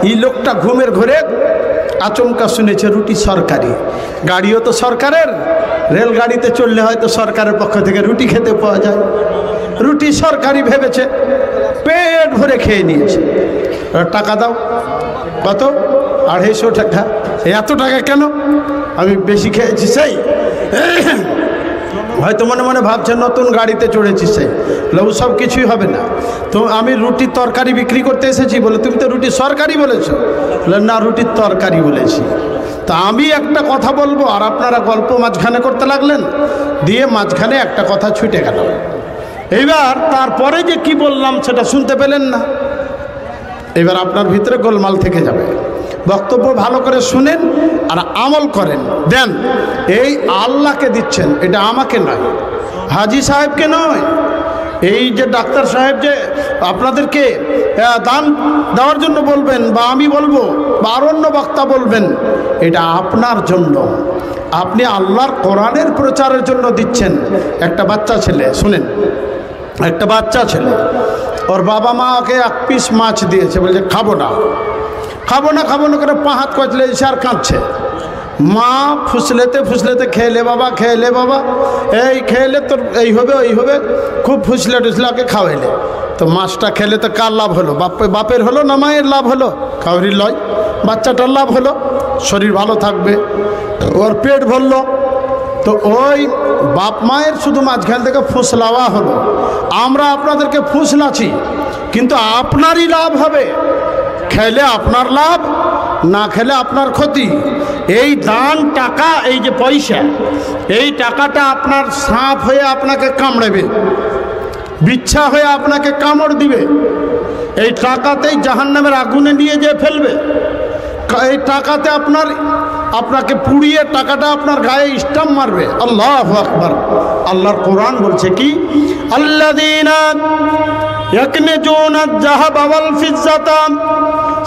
এই লোকটা ঘুমের ঘরে আচমকা শুনেছে রুটি সরকারি। গাড়িও তো সরকারের, রেলগাড়িতে চললে হয়তো সরকারের পক্ষ থেকে রুটি খেতে পাওয়া যায়। রুটি সরকারি ভেবেছে, পেট ভরে খেয়ে নিয়েছে। টাকা দাও। কত? 250 টাকা। এত টাকা কেন? আমি বেশি খেয়েছি সেই। হয়তো মনে মনে ভাবছে নতুন গাড়িতে চড়েছি সেই। বলে সব কিছুই হবে না, তো আমি রুটি তরকারি বিক্রি করতে এসেছি। বলে তুমি তো রুটি সরকারি বলেছো। বলে না, রুটির তরকারি বলেছি। তা আমি একটা কথা বলবো আর আপনারা গল্প মাঝখানে করতে লাগলেন, দিয়ে মাঝখানে একটা কথা ছুটে গেল। এইবার তারপরে যে কি বললাম সেটা শুনতে পেলেন না। এবার আপনার ভিতরে গোলমাল থেকে যাবে। বক্তব্য ভালো করে শুনেন আর আমল করেন, দেন। এই আল্লাহকে দিচ্ছেন, এটা আমাকে নয়, হাজি সাহেবকে নয়। এই যে ডাক্তার সাহেব যে আপনাদেরকে দান দেওয়ার জন্য বলবেন, বা আমি বলবো, বা আর অন্য বক্তা বলবেন, এটা আপনার জন্য। আপনি আল্লাহর কোরআনের প্রচারের জন্য দিচ্ছেন। একটা বাচ্চা ছেলে, শুনেন, একটা বাচ্চা ছেলে, ওর বাবা মা ওকে 1 পিস মাছ দিয়েছে। বলছে খাবো না, খাবো না, খাবো না করে 5 হাত কচলে এসে আর কাঁদছে। মা ফুসলেতে ফুসলেতে, খেলে বাবা, খেলে বাবা, এই খেলে তোর এই হবে ওই হবে, খুব ফুসলে টুসলে ওকে খাওয়াইলে। তো মাছটা খেলে তো কার লাভ হলো? বাপের হলো না মায়ের লাভ হলো? কাউরির লয়, বাচ্চাটার লাভ হলো, শরীর ভালো থাকবে, ওর পেট ভরলো। তো ওই বাপ মায়ের শুধু মাঝখান থেকে ফুসলাওয়া হলো। আমরা আপনাদেরকে ফুসলাছি, কিন্তু আপনারই লাভ হবে। খেলে আপনার লাভ, না খেলে আপনার ক্ষতি। এই দান টাকা, এই যে পয়সা, এই টাকাটা আপনার সাপ হয়ে আপনাকে কামড়াবে, বিচ্ছা হয়ে আপনাকে কামড় দিবে। এই টাকাতেই জাহান্নামের আগুনে নিয়ে যেয়ে ফেলবে। এই টাকাতে আপনাকে পুড়িয়ে টাকাটা আপনার গায়ে স্টাম্প মারবে। আল্লাহু আকবার। আল্লাহর কোরআন বলছে কি, আল্লাযীনা ইয়াকনিজুনা আয-যাহাবা ওয়াল ফিজ্জাতা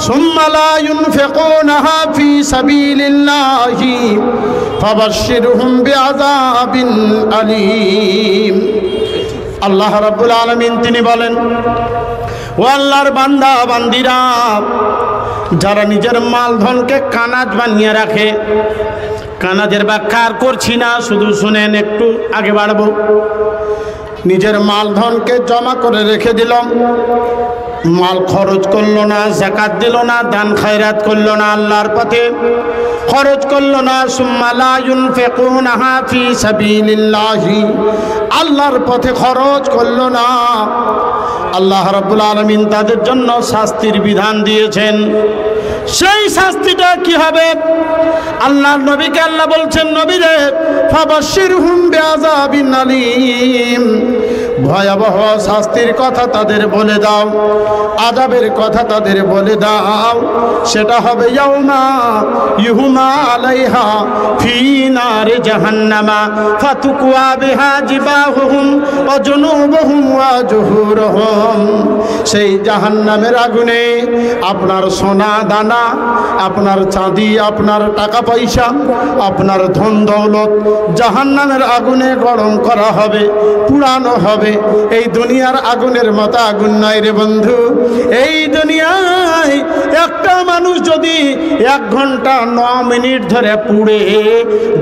সুম্মা লা ইউনফিকুনাহা ফি সাবিলিল্লাহি ফাবাশশিরহুম বিআযাবিন আলীম। আল্লাহ রাব্বুল আলামিন তিনি বলেন, ও আল্লাহর বান্দা বান্দিরা, যারা নিজের মালধনকে কানাজ বানিয়ে রাখে। কানাজের ব্যাখ্যা আর করছি না, শুধু শুনেন, একটু আগে বাড়ব। নিজের মালধনকে জমা করে রেখে দিলাম, মাল খরচ করলো না, যাকাত দিল না, দান খায়রাত করলো না, আল্লাহর পথে খরচ করলো না। সুম্মা লা ইউনফিকুনাহা ফি সাবিলিল্লাহি, আল্লাহর পথে খরচ করলো না। আল্লাহ রাব্বুল আলামিন তাদের জন্য শাস্তির বিধান দিয়েছেন। সেই শাস্তিটা কি হবে? আল্লাহর নবীকে আল্লাহ বলছেন, নবীরে ফাবাশশিরহুম বিআযাবিন আলীম, ভয়াবহ শাস্তির কথা তাদের বলে দাও, আযাবের কথা তাদের বলে দাও। সেটা হবে ইয়াউমা ইউহমা আলাইহা ফি নারি জাহান্নামা ফাতুকওয়া বিহা জিবাহুহুম ওয়া জুনুবুহুম ওয়া জুহুরুহুম। সেই জাহান্নামের আগুনে আপনার সোনা দানা, আপনার চাঁদি, আপনার টাকা পয়সা, আপনার ধন দৌলত জাহান্নামের আগুনে গরম করা হবে, পুড়ানো হবে। এই দুনিয়ার আগুনের মতো আগুন নয় রে বন্ধু। এই দুনিয়ায় একটা মানুষ যদি 1 ঘন্টা 9 মিনিট ধরে পুড়ে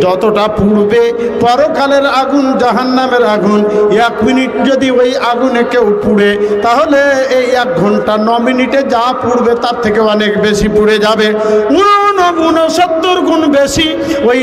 যতটা পুড়বে, পরকালের আগুন জাহান্নামের আগুন 1 মিনিট যদি ওই আগুনে কেউ পুড়ে, তাহলে এই 1 ঘন্টা 9 মিনিটে যা পুড়বে তার থেকে অনেক বেশি পুড়ে যাবে, 69 গুণ বেশি ওই